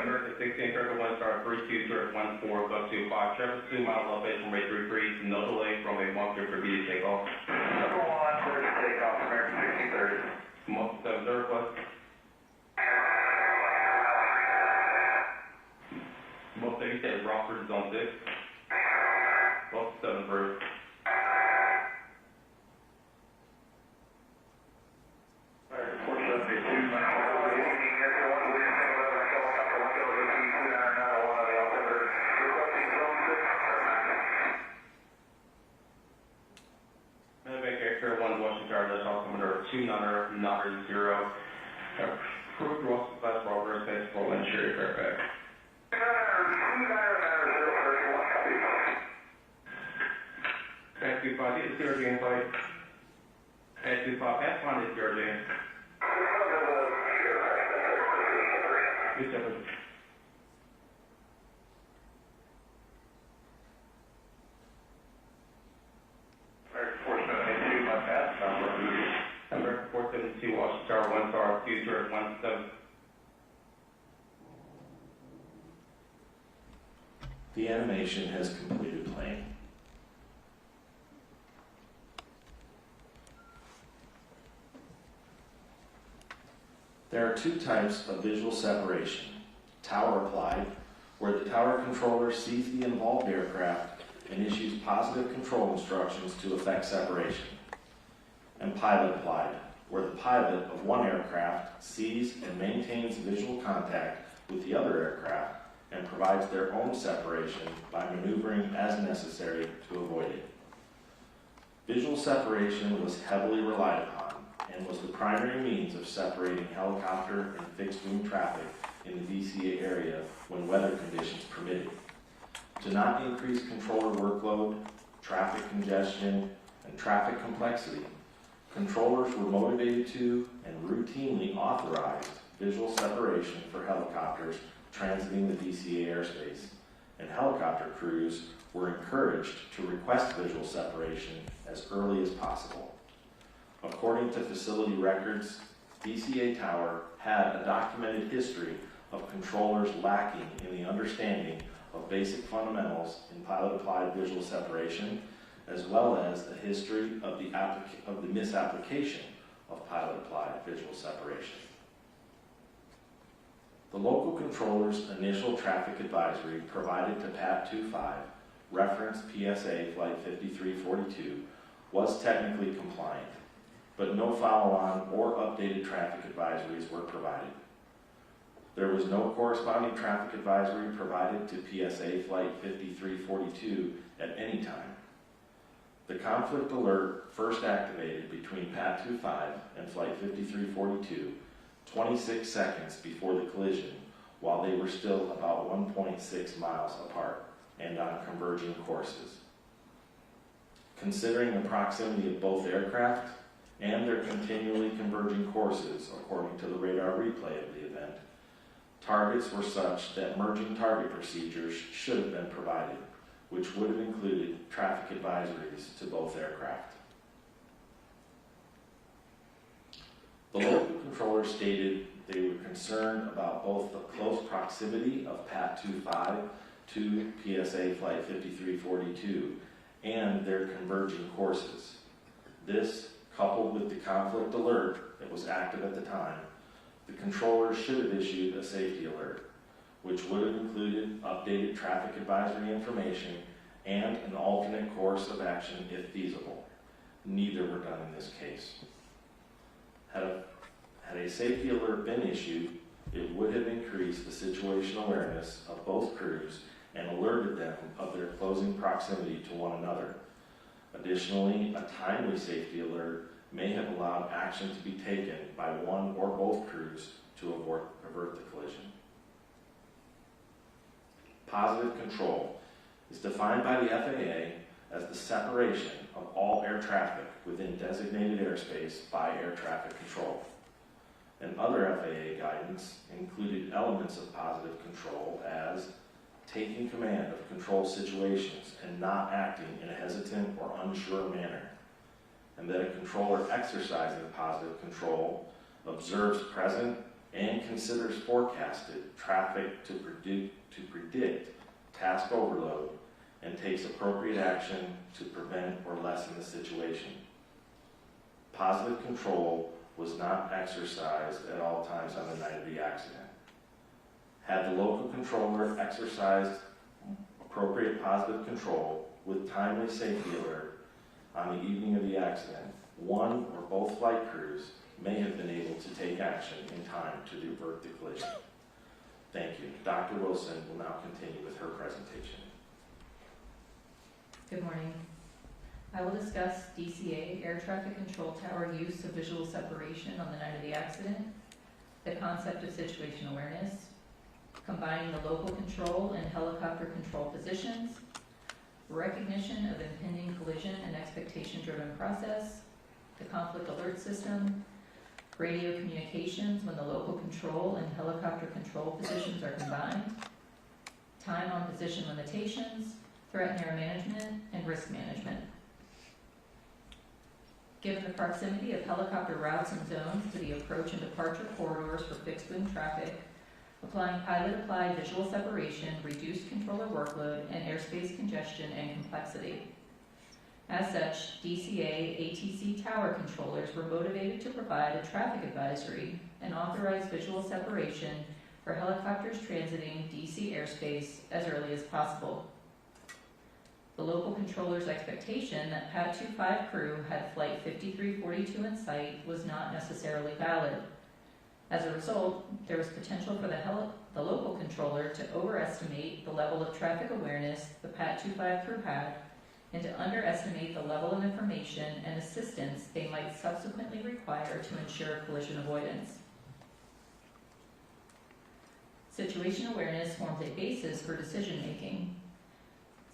American 16, Circle 1 Star 32, Circle 14, Bus 25, Traffic 2 miles elevation, rate 33, no delay from a monster for via takeoff. Number 1, clear to takeoff, American 1630. Monster 7 surplus. Most 30 said Rockford Zone 6. Most 7 approved. Approved Russell Class Robert Airspace for Airspace Fairfax. Thank you, 5, it's your game flight. Thank you, 5, Pathfinder is your game. Yes, sir. American 472, Washington Tower 1 Star 2 Turret 17. The animation has completed playing. There are two types of visual separation. Tower applied, where the tower controller sees the involved aircraft and issues positive control instructions to effect separation. And pilot applied, where the pilot of one aircraft sees and maintains visual contact with the other aircraft and provides their own separation by maneuvering as necessary to avoid it. Visual separation was heavily relied upon and was the primary means of separating helicopter and fixed-wing traffic in the DCA area when weather conditions permitted. To not increase controller workload, traffic congestion, and traffic complexity, controllers were motivated to and routinely authorized visual separation for helicopters transiting the DCA airspace, and helicopter crews were encouraged to request visual separation as early as possible. According to facility records, DCA Tower had a documented history of controllers lacking in the understanding of basic fundamentals in pilot-applied visual separation, as well as a history of the misapplication of pilot-applied visual separation. The local controller's initial traffic advisory provided to PAT 25, reference PSA Flight 5342, was technically compliant, but no follow-on or updated traffic advisories were provided. There was no corresponding traffic advisory provided to PSA Flight 5342 at any time. The conflict alert first activated between PAT 25 and Flight 5342 26 seconds before the collision, while they were still about 1.6 miles apart and on converging courses. Considering the proximity of both aircraft and their continually converging courses, according to the radar replay of the event, targets were such that merging target procedures should have been provided, which would have included traffic advisories to both aircraft. The local controller stated they were concerned about both the close proximity of PAT 25 to PSA Flight 5342 and their converging courses. This, coupled with the conflict alert that was active at the time, the controller should have issued a safety alert, which would have included updated traffic advisory information and an alternate course of action if feasible. Neither were done in this case. Had a safety alert been issued, it would have increased the situational awareness of both crews and alerted them of their closing proximity to one another. Additionally, a timely safety alert may have allowed action to be taken by one or both crews to avert the collision. Positive control is defined by the FAA as the separation of all air traffic within designated airspace by air traffic control. And other FAA guidance included elements of positive control as taking command of control situations and not acting in a hesitant or unsure manner, and that a controller exercising positive control observes present and considers forecasted traffic to predict task overload and takes appropriate action to prevent or lessen the situation. Positive control was not exercised at all times on the night of the accident. Had the local controller exercised appropriate positive control with timely safety alert on the evening of the accident, one or both flight crews may have been able to take action in time to divert the collision. Thank you. Dr. Wilson will now continue with her presentation. Good morning. I will discuss DCA air traffic control tower use of visual separation on the night of the accident, the concept of situational awareness, combining the local control and helicopter control positions, recognition of impending collision and expectation-driven process, the conflict alert system, radio communications when the local control and helicopter control positions are combined, time on position limitations, threat and air management, and risk management. Given the proximity of helicopter routes and zones to the approach and departure corridors for fixed-wing traffic, applying pilot-applied visual separation reduced controller workload and airspace congestion and complexity. As such, DCA ATC tower controllers were motivated to provide a traffic advisory and authorize visual separation for helicopters transiting DC airspace as early as possible. The local controller's expectation that PAT 25 crew had Flight 5342 in sight was not necessarily valid. As a result, there was potential for the local controller to overestimate the level of traffic awareness the PAT 25 crew had and to underestimate the level of information and assistance they might subsequently require to ensure collision avoidance. Situation awareness forms a basis for decision making.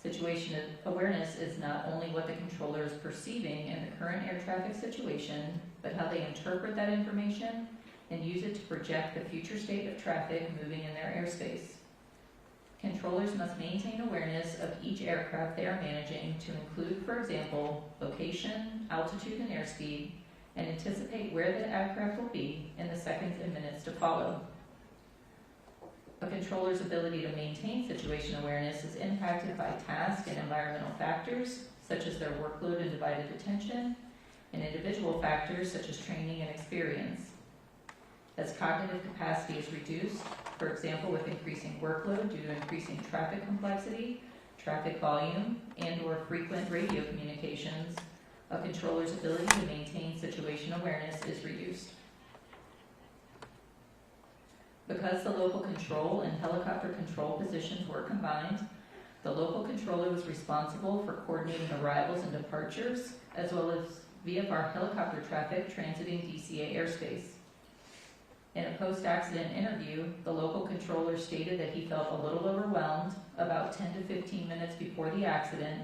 Situation awareness is not only what the controller is perceiving in the current air traffic situation, but how they interpret that information and use it to project the future state of traffic moving in their airspace. Controllers must maintain awareness of each aircraft they are managing to include, for example, location, altitude, and airspeed, and anticipate where the aircraft will be in the seconds and minutes to follow. A controller's ability to maintain situation awareness is impacted by task and environmental factors, such as their workload and divided attention, and individual factors such as training and experience. As cognitive capacity is reduced, for example with increasing workload due to increasing traffic complexity, traffic volume, and/or frequent radio communications, a controller's ability to maintain situation awareness is reduced. Because the local control and helicopter control positions were combined, the local controller was responsible for coordinating arrivals and departures, as well as VFR helicopter traffic transiting DCA airspace. In a post-accident interview, the local controller stated that he felt a little overwhelmed about 10 to 15 minutes before the accident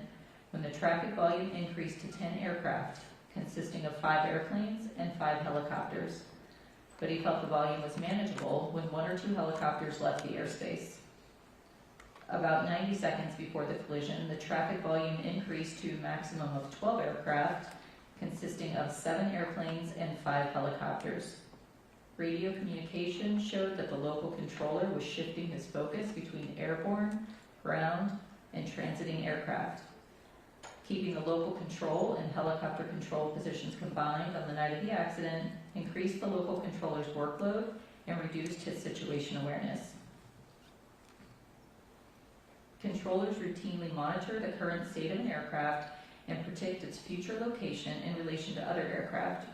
when the traffic volume increased to 10 aircraft, consisting of 5 airplanes and 5 helicopters. But he felt the volume was manageable when 1 or 2 helicopters left the airspace. About 90 seconds before the collision, the traffic volume increased to a maximum of 12 aircraft, consisting of 7 airplanes and 5 helicopters. Radio communication showed that the local controller was shifting his focus between airborne, ground, and transiting aircraft. Keeping the local control and helicopter control positions combined on the night of the accident increased the local controller's workload and reduced his situation awareness. Controllers routinely monitor the current state of an aircraft and predict its future location in relation to other aircraft.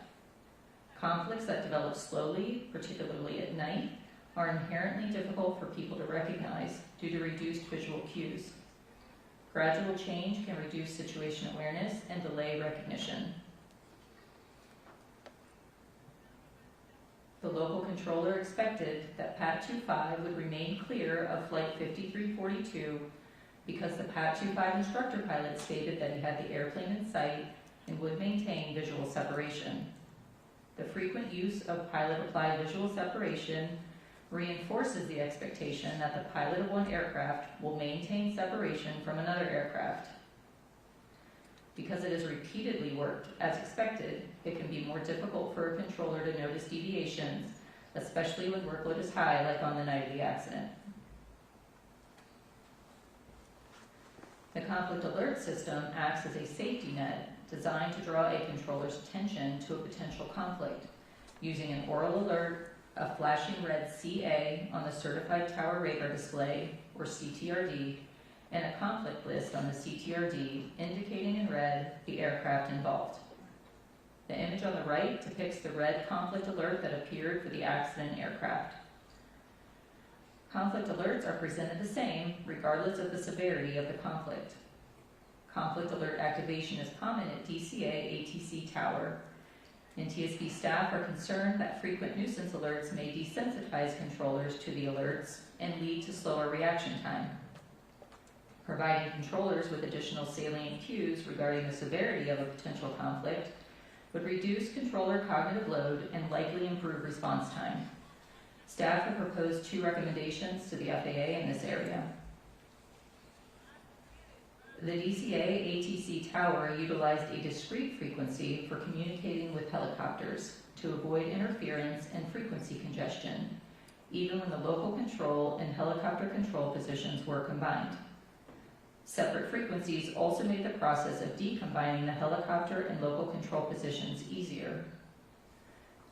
Conflicts that develop slowly, particularly at night, are inherently difficult for people to recognize due to reduced visual cues. Gradual change can reduce situation awareness and delay recognition. The local controller expected that PAT 25 would remain clear of Flight 5342 because the PAT 25 instructor pilot stated that he had the airplane in sight and would maintain visual separation. The frequent use of pilot-applied visual separation reinforces the expectation that the pilot of one aircraft will maintain separation from another aircraft. Because it is repeatedly worked as expected, it can be more difficult for a controller to notice deviations, especially when workload is high, like on the night of the accident. The conflict alert system acts as a safety net designed to draw a controller's attention to a potential conflict, using an oral alert, a flashing red CA on the Certified Tower Radar Display, or CTRD, and a conflict list on the CTRD indicating in red the aircraft involved. The image on the right depicts the red conflict alert that appeared for the accident aircraft. Conflict alerts are presented the same regardless of the severity of the conflict. Conflict alert activation is common at DCA ATC Tower. NTSB staff are concerned that frequent nuisance alerts may desensitize controllers to the alerts and lead to slower reaction time. Providing controllers with additional salient cues regarding the severity of a potential conflict would reduce controller cognitive load and likely improve response time. Staff have proposed 2 recommendations to the FAA in this area. The DCA ATC Tower utilized a discrete frequency for communicating with helicopters to avoid interference and frequency congestion, even when the local control and helicopter control positions were combined. Separate frequencies also made the process of decombining the helicopter and local control positions easier.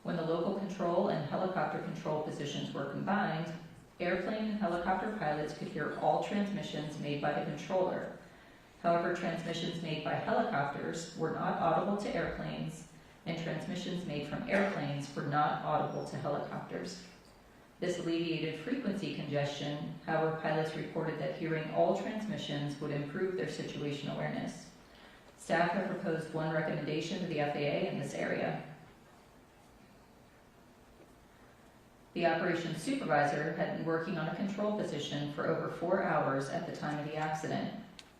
When the local control and helicopter control positions were combined, airplane and helicopter pilots could hear all transmissions made by the controller. However, transmissions made by helicopters were not audible to airplanes, and transmissions made from airplanes were not audible to helicopters. This alleviated frequency congestion. However, pilots reported that hearing all transmissions would improve their situational awareness. Staff have proposed one recommendation to the FAA in this area. The operations supervisor had been working on a control position for over 4 hours at the time of the accident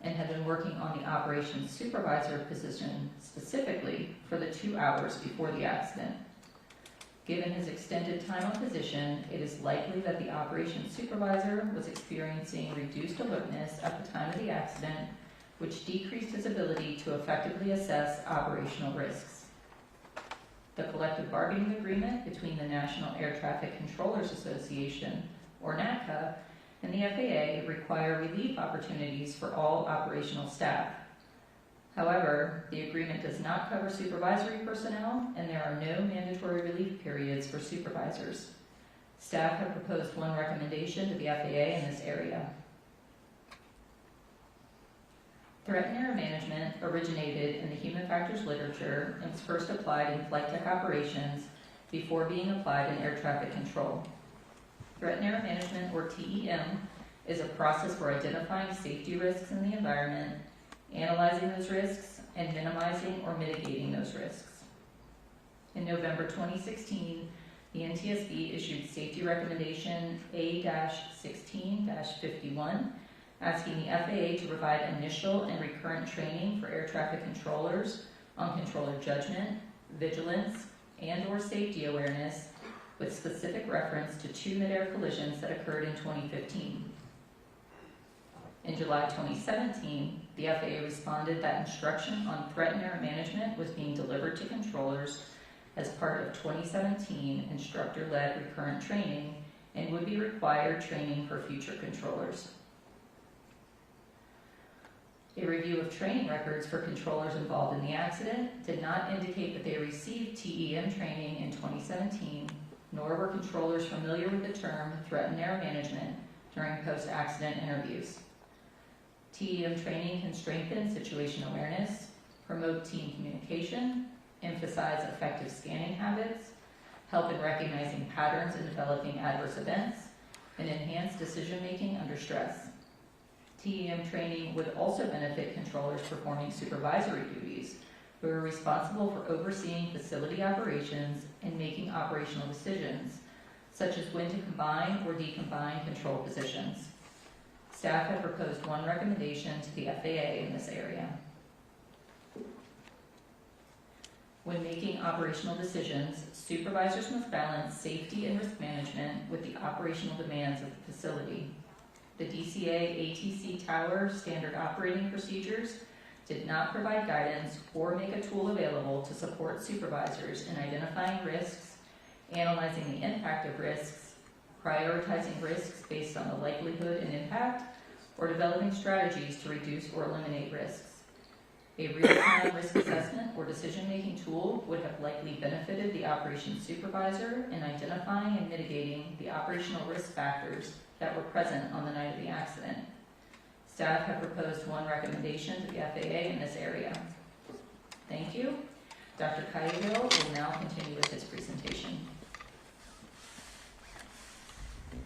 and had been working on the operations supervisor position specifically for the 2 hours before the accident. Given his extended time on position, it is likely that the operations supervisor was experiencing reduced alertness at the time of the accident, which decreased his ability to effectively assess operational risks. The collective bargaining agreement between the National Air Traffic Controllers Association, or NATCA, and the FAA require relief opportunities for all operational staff. However, the agreement does not cover supervisory personnel, and there are no mandatory relief periods for supervisors. Staff have proposed one recommendation to the FAA in this area. Threat and error management originated in the human factors literature and was first applied in flight tech operations before being applied in air traffic control. Threat and error management, or TEM, is a process for identifying safety risks in the environment, analyzing those risks, and minimizing or mitigating those risks. In November 2016, the NTSB issued Safety Recommendation A-16-51, asking the FAA to provide initial and recurrent training for air traffic controllers on controller judgment, vigilance, and/or safety awareness, with specific reference to 2 mid-air collisions that occurred in 2015. In July 2017, the FAA responded that instruction on threat and error management was being delivered to controllers as part of 2017 instructor-led recurrent training and would be required training for future controllers. A review of training records for controllers involved in the accident did not indicate that they received TEM training in 2017, nor were controllers familiar with the term threat and error management during post-accident interviews. TEM training can strengthen situational awareness, promote team communication, emphasize effective scanning habits, help in recognizing patterns and developing adverse events, and enhance decision-making under stress. TEM training would also benefit controllers performing supervisory duties who are responsible for overseeing facility operations and making operational decisions, such as when to combine or decombine control positions. Staff have proposed one recommendation to the FAA in this area. When making operational decisions, supervisors must balance safety and risk management with the operational demands of the facility. The DCA ATC Tower Standard Operating Procedures did not provide guidance or make a tool available to support supervisors in identifying risks, analyzing the impact of risks, prioritizing risks based on the likelihood and impact, or developing strategies to reduce or eliminate risks. A real-time risk assessment or decision-making tool would have likely benefited the operations supervisor in identifying and mitigating the operational risk factors that were present on the night of the accident. Staff have proposed one recommendation to the FAA in this area. Thank you. Dr. Cahill will now continue with his presentation.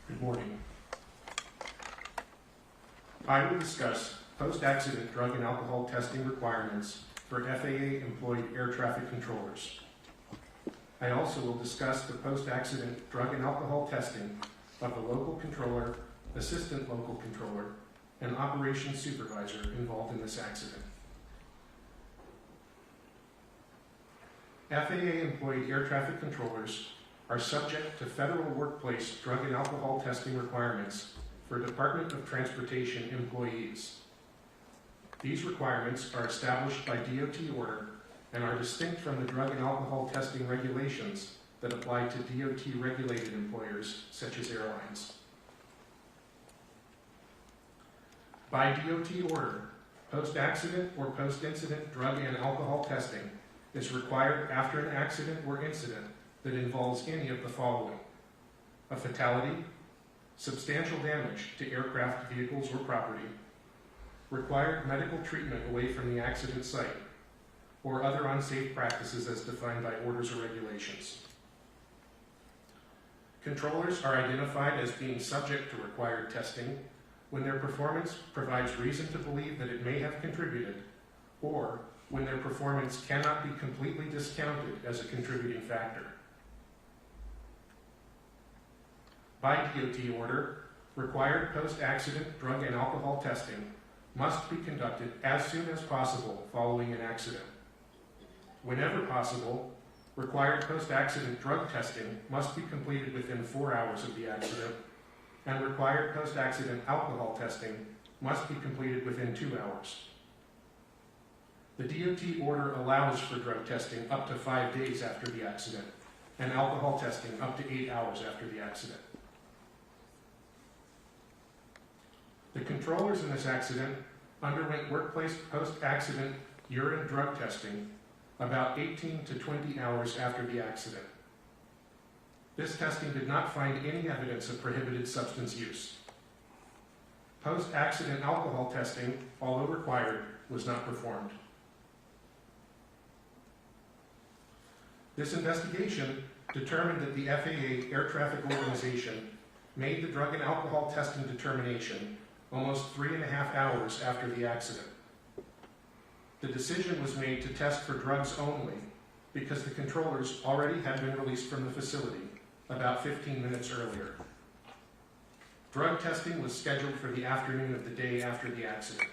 Good morning. I will discuss post-accident drug and alcohol testing requirements for FAA-employed air traffic controllers. I also will discuss the post-accident drug and alcohol testing of the local controller, assistant local controller, and operations supervisor involved in this accident. FAA-employed air traffic controllers are subject to federal workplace drug and alcohol testing requirements for Department of Transportation employees. These requirements are established by DOT order and are distinct from the drug and alcohol testing regulations that apply to DOT-regulated employers, such as airlines. By DOT order, post-accident or post-incident drug and alcohol testing is required after an accident or incident that involves any of the following: a fatality, substantial damage to aircraft, vehicles, or property, required medical treatment away from the accident site, or other unsafe practices as defined by orders or regulations. Controllers are identified as being subject to required testing when their performance provides reason to believe that it may have contributed, or when their performance cannot be completely discounted as a contributing factor. By DOT order, required post-accident drug and alcohol testing must be conducted as soon as possible following an accident. Whenever possible, required post-accident drug testing must be completed within 4 hours of the accident, and required post-accident alcohol testing must be completed within 2 hours. The DOT order allows for drug testing up to 5 days after the accident, and alcohol testing up to 8 hours after the accident. The controllers in this accident underwent workplace post-accident urine drug testing about 18 to 20 hours after the accident. This testing did not find any evidence of prohibited substance use. Post-accident alcohol testing, although required, was not performed. This investigation determined that the FAA Air Traffic Organization made the drug and alcohol testing determination almost 3.5 hours after the accident. The decision was made to test for drugs only because the controllers already had been released from the facility about 15 minutes earlier. Drug testing was scheduled for the afternoon of the day after the accident.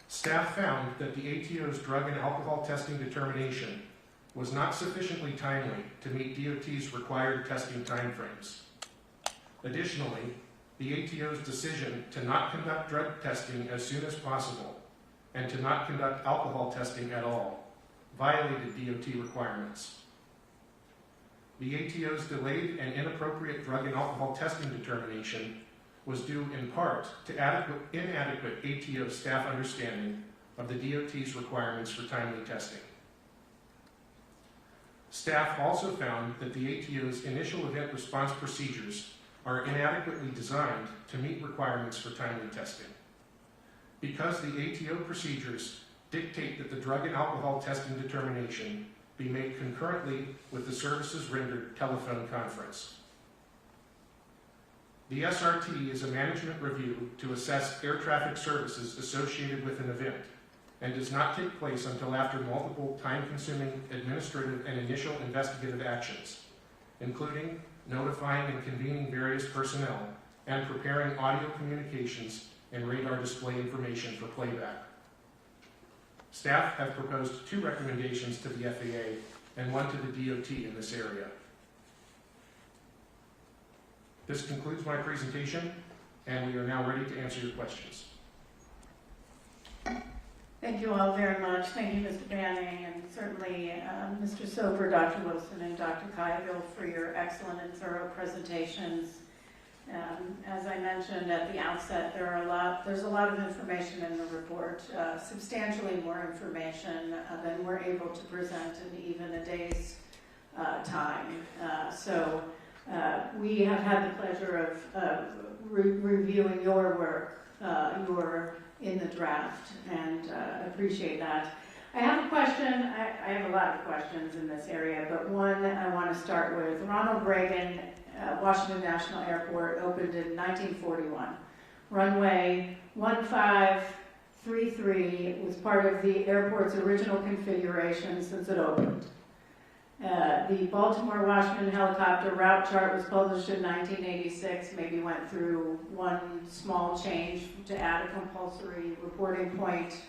Staff found that the ATO's drug and alcohol testing determination was not sufficiently timely to meet DOT's required testing timeframes. Additionally, the ATO's decision to not conduct drug testing as soon as possible and to not conduct alcohol testing at all violated DOT requirements. The ATO's delayed and inappropriate drug and alcohol testing determination was due in part to inadequate ATO staff understanding of the DOT's requirements for timely testing. Staff also found that the ATO's initial event response procedures are inadequately designed to meet requirements for timely testing. Because the ATO procedures dictate that the drug and alcohol testing determination be made concurrently with the services rendered telephone conference. The SRT is a management review to assess air traffic services associated with an event and does not take place until after multiple time-consuming administrative and initial investigative actions, including notifying and convening various personnel and preparing audio communications and radar display information for playback. Staff have proposed 2 recommendations to the FAA and 1 to the DOT in this area. This concludes my presentation, and we are now ready to answer your questions. Thank you all very much. Thank you, Mr. Banning, and certainly Mr. Soper, Dr. Wilson, and Dr. Kayaville for your excellent and thorough presentations. As I mentioned at the outset, there's a lot of information in the report, substantially more information than we're able to present in even a day's time. So we have had the pleasure of reviewing your work, your in the draft, and appreciate that. I have a question. I have a lot of questions in this area, but one I want to start with. Ronald Reagan Washington National Airport opened in 1941. Runway 1533 was part of the airport's original configuration since it opened. The Baltimore-Washington helicopter route chart was published in 1986, maybe went through one small change to add a compulsory reporting point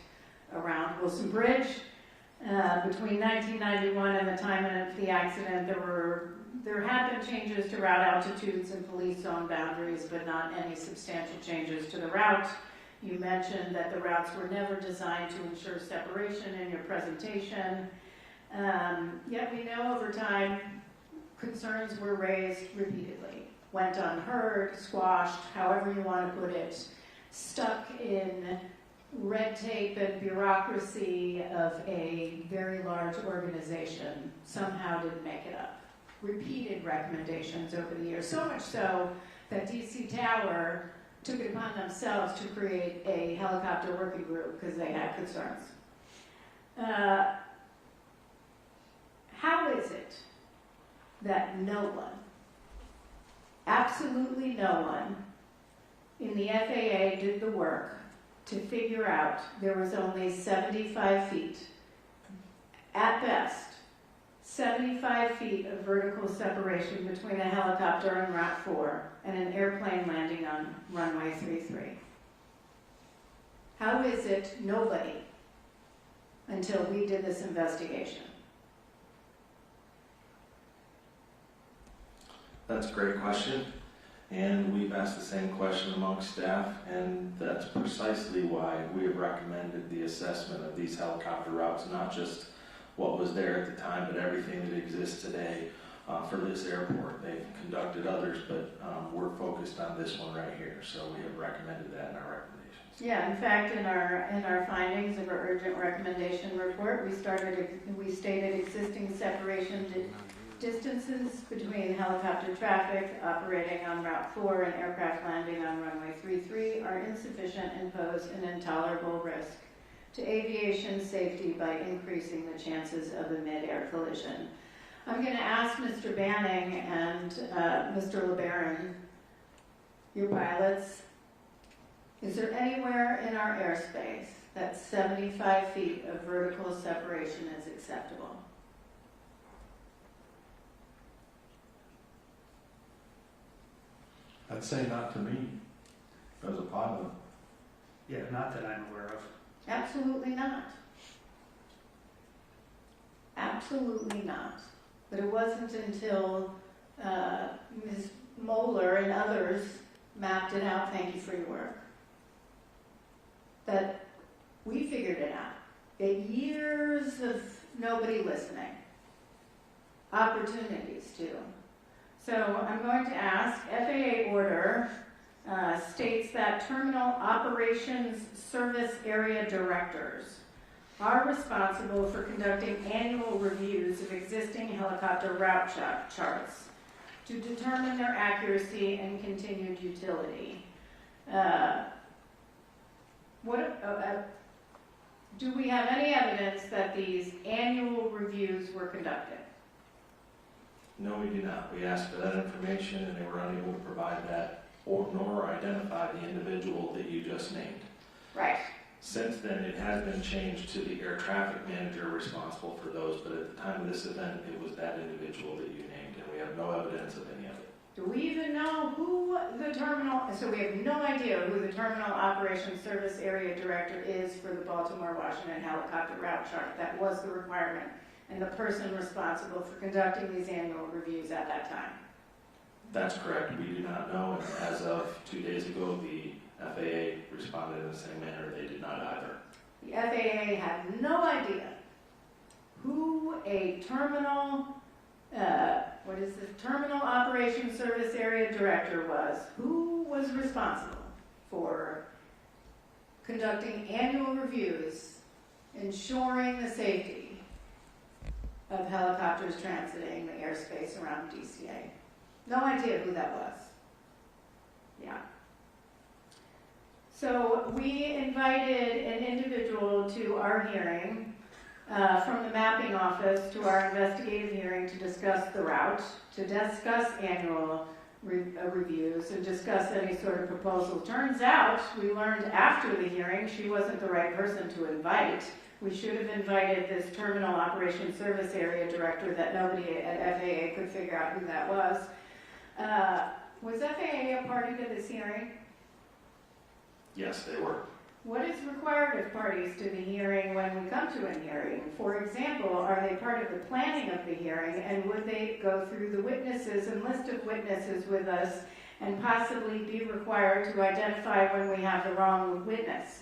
around Wilson Bridge. Between 1991 and the time of the accident, there had been changes to route altitudes and police zone boundaries, but not any substantial changes to the route. You mentioned that the routes were never designed to ensure separation in your presentation. Yet we know over time concerns were raised repeatedly, went unheard, squashed, however you want to put it, stuck in red tape and bureaucracy of a very large organization, somehow didn't make it up. Repeated recommendations over the years, so much so that DC Tower took it upon themselves to create a helicopter working group because they had concerns. How is it that no one, absolutely no one, in the FAA did the work to figure out there was only 75 feet, at best, 75 feet of vertical separation between a helicopter on Route 4 and an airplane landing on runway 33? How is it nobody, until we did this investigation? That's a great question, and we've asked the same question amongst staff, and that's precisely why we have recommended the assessment of these helicopter routes, not just what was there at the time, but everything that exists today for this airport. They've conducted others, but we're focused on this one right here, so we have recommended that in our recommendations. Yeah, in fact, in our findings of our urgent recommendation report, we stated existing separation distances between helicopter traffic operating on Route 4 and aircraft landing on runway 33 are insufficient and pose an intolerable risk to aviation safety by increasing the chances of a mid-air collision. I'm going to ask Mr. Banning and Mr. LeBaron, your pilots, is there anywhere in our airspace that 75 feet of vertical separation is acceptable? I'd say not to me, as a pilot. Yeah, not that I'm aware of. Absolutely not. Absolutely not. But it wasn't until Ms. Moeller and others mapped it out, thank you for your work, that we figured it out. Years of nobody listening. Opportunities too. So I'm going to ask, FAA order states that terminal operations service area directors are responsible for conducting annual reviews of existing helicopter route charts to determine their accuracy and continued utility. Do we have any evidence that these annual reviews were conducted? No, we do not. We asked for that information, and they were unable to provide that, nor identify the individual that you just named. Right. Since then, it has been changed to the air traffic manager responsible for those, but at the time of this event, it was that individual that you named, and we have no evidence of any of it. Do we even know who the terminal, so we have no idea who the terminal operations service area director is for the Baltimore-Washington helicopter route chart? That was the requirement, and the person responsible for conducting these annual reviews at that time. That's correct. We do not know, and as of 2 days ago, the FAA responded in the same manner. They did not either. The FAA had no idea who a terminal, terminal operations service area director was. Who was responsible for conducting annual reviews, ensuring the safety of helicopters transiting the airspace around DCA. No idea who that was. Yeah. So we invited an individual to our hearing from the mapping office to our investigative hearing to discuss the route, to discuss annual reviews, and discuss any sort of proposal. Turns out, we learned after the hearing, she wasn't the right person to invite. We should have invited this terminal operations service area director that nobody at FAA could figure out who that was. Was FAA a party to this hearing? Yes, they were. What is required of parties to the hearing when we come to a hearing? For example, are they part of the planning of the hearing, and would they go through the witnesses and list of witnesses with us and possibly be required to identify when we have the wrong witness?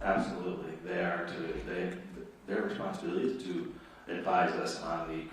Absolutely. Their responsibility is to advise us on the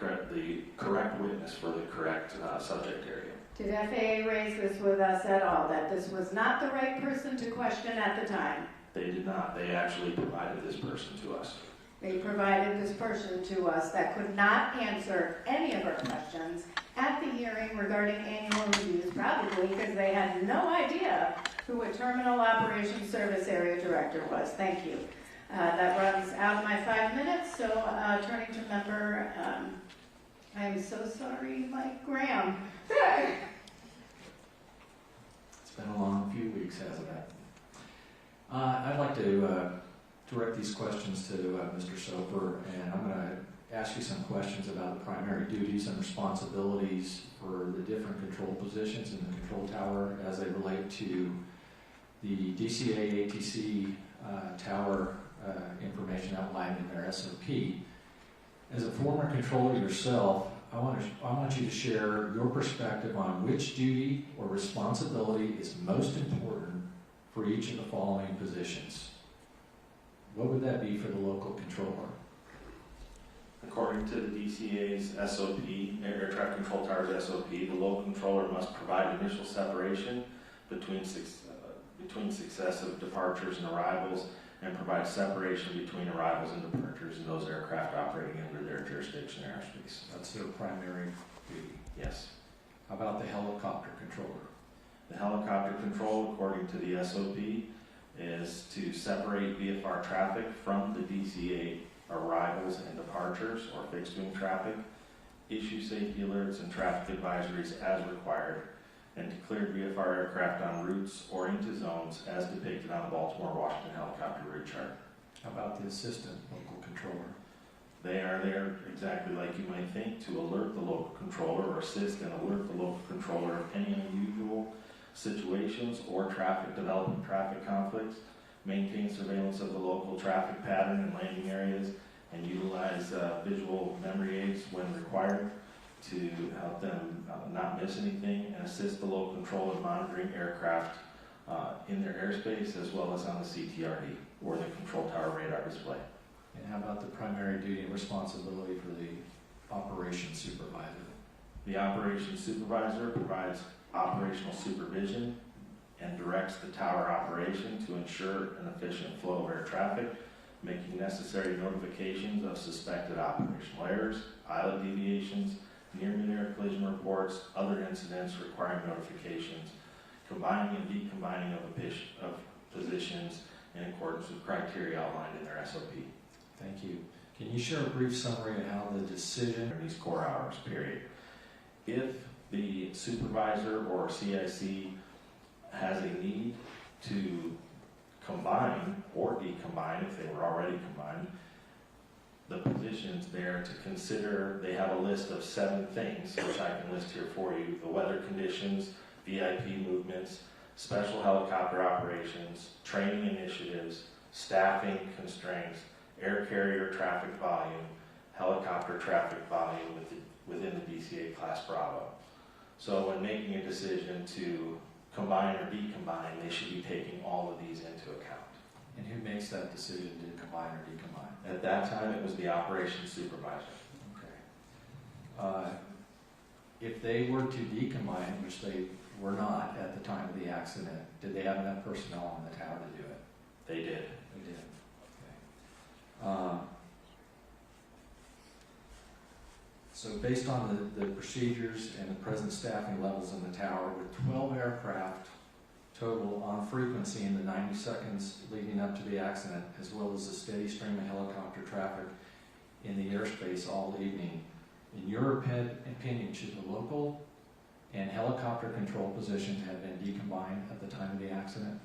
correct witness for the correct subject area. Did FAA raise this with us at all, that this was not the right person to question at the time? They did not. They actually provided this person to us. They provided this person to us that could not answer any of our questions at the hearing regarding annual reviews, probably because they had no idea who a Terminal Operations Service Area Director was. Thank you. That runs out of my 5 minutes, so turning to member, I am so sorry, Mike Graham. It's been a long few weeks, hasn't it? I'd like to direct these questions to Mr. Soper, and I'm going to ask you some questions about the primary duties and responsibilities for the different control positions in the control tower as they relate to the DCA ATC tower information outlined in their SOP. As a former controller yourself, I want you to share your perspective on which duty or responsibility is most important for each of the following positions. What would that be for the local controller? According to the DCA's SOP, Air Traffic Control Tower's SOP, the local controller must provide initial separation between successive departures and arrivals, and provide separation between arrivals and departures in those aircraft operating under their jurisdiction airspace. That's their primary duty. Yes. How about the helicopter controller? The helicopter control, according to the SOP, is to separate VFR traffic from the DCA arrivals and departures or fixed wing traffic, issue safety alerts and traffic advisories as required, and to clear VFR aircraft on routes or into zones as depicted on the Baltimore-Washington helicopter route chart. How about the assistant local controller? They are there exactly like you might think, to alert the local controller or assist and alert the local controller of any unusual situations or developing traffic conflicts, maintain surveillance of the local traffic pattern and landing areas, and utilize visual memory aids when required to help them not miss anything, and assist the local control in monitoring aircraft in their airspace as well as on the CTRD or the control tower radar display. And how about the primary duty and responsibility for the operations supervisor? The operations supervisor provides operational supervision and directs the tower operation to ensure an efficient flow of air traffic, making necessary notifications of suspected operational errors, islet deviations, near-mid-air collision reports, other incidents requiring notifications, combining and decombining of positions in accordance with criteria outlined in their SOP. Thank you. Can you share a brief summary of how the decision In these core hours, period. If the supervisor or CIC has a need to combine or decombine, if they were already combined, the positions there to consider, they have a list of 7 things, which I can list here for you: the weather conditions, VIP movements, special helicopter operations, training initiatives, staffing constraints, air carrier traffic volume, helicopter traffic volume within the DCA Class Bravo. So when making a decision to combine or decombine, they should be taking all of these into account. and who makes that decision to combine or decombine? At that time, it was the operations supervisor. Okay. If they were to decombine, which they were not at the time of the accident, did they have enough personnel on the tower to do it? They did. They did. Okay. So based on the procedures and the present staffing levels in the tower, with 12 aircraft total on frequency in the 90 seconds leading up to the accident, as well as a steady stream of helicopter traffic in the airspace all evening, in your opinion, should the local and helicopter control positions have been decombined at the time of the accident?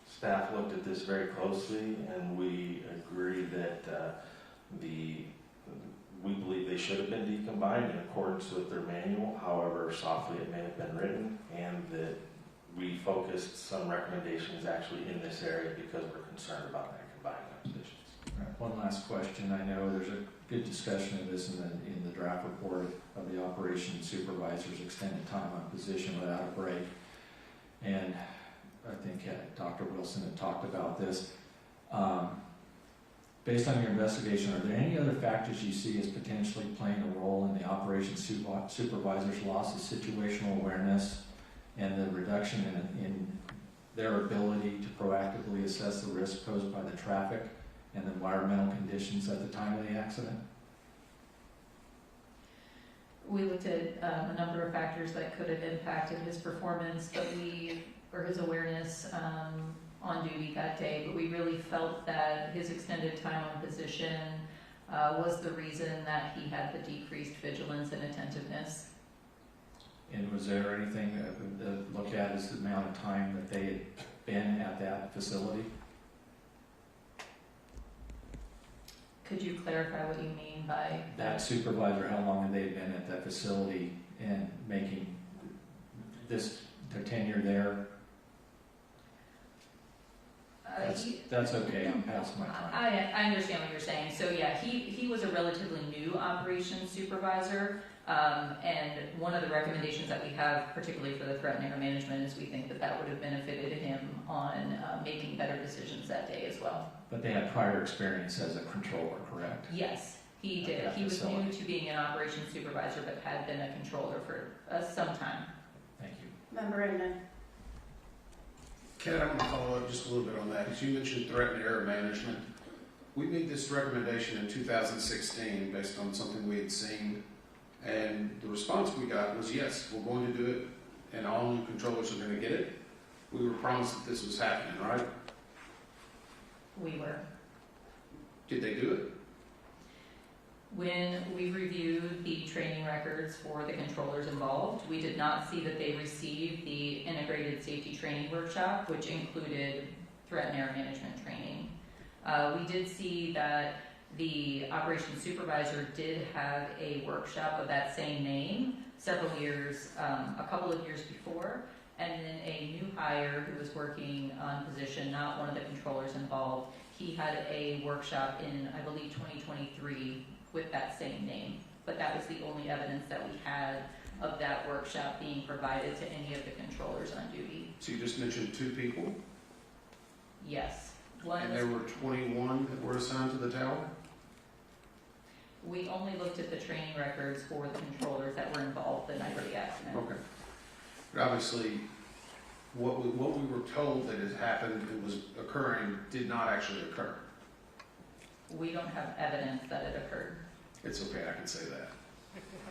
Staff looked at this very closely, and we agree that we believe they should have been decombined in accordance with their manual. However, softly it may have been written, and that we focused some recommendations actually in this area because we're concerned about that combining of positions. All right, one last question. I know there's a good discussion of this in the draft report of the operations supervisor's extended time on position without a break. And I think Dr. Wilson had talked about this. Based on your investigation, are there any other factors you see as potentially playing a role in the operations supervisor's loss of situational awareness and the reduction in their ability to proactively assess the risk posed by the traffic and the environmental conditions at the time of the accident? We looked at a number of factors that could have impacted his performance, or his awareness on duty that day, but we really felt that his extended time on position was the reason that he had the decreased vigilance and attentiveness. And was there anything that looked at as the amount of time that they had been at that facility? Could you clarify what you mean by That supervisor, how long had they been at that facility and making their tenure there? That's okay, I'm past my time. I understand what you're saying. So yeah, he was a relatively new operations supervisor, and one of the recommendations that we have, particularly for the threat and error management, is we think that that would have benefited him on making better decisions that day as well. But they had prior experience as a controller, correct? Yes, he At did. that He was new facility. to being an operations supervisor, but had been a controller for some time. Thank you. Member Inman. Ken, I want to follow up just a little bit on that, because you mentioned threat and error management. We made this recommendation in 2016 based on something we had seen, and the response we got was, yes, we're going to do it, and all new controllers are going to get it. We were promised that this was happening, right? We were. Did they do it? When we reviewed the training records for the controllers involved, we did not see that they received the integrated safety training workshop, which included threat and error management training. We did see that the operations supervisor did have a workshop of that same name several years, a couple of years before, and then a new hire who was working on position, not one of the controllers involved, he had a workshop in, I believe, 2023 with that same name. But that was the only evidence that we had of that workshop being provided to any of the controllers on duty. So you just mentioned 2 people, Yes. One and was, there were 21 that were assigned to the tower? we only looked at the training records for the controllers that were involved the night of the accident. Okay. But obviously, what we were told that has happened and was occurring did not actually occur. We don't have evidence that it occurred. It's okay, I can say that.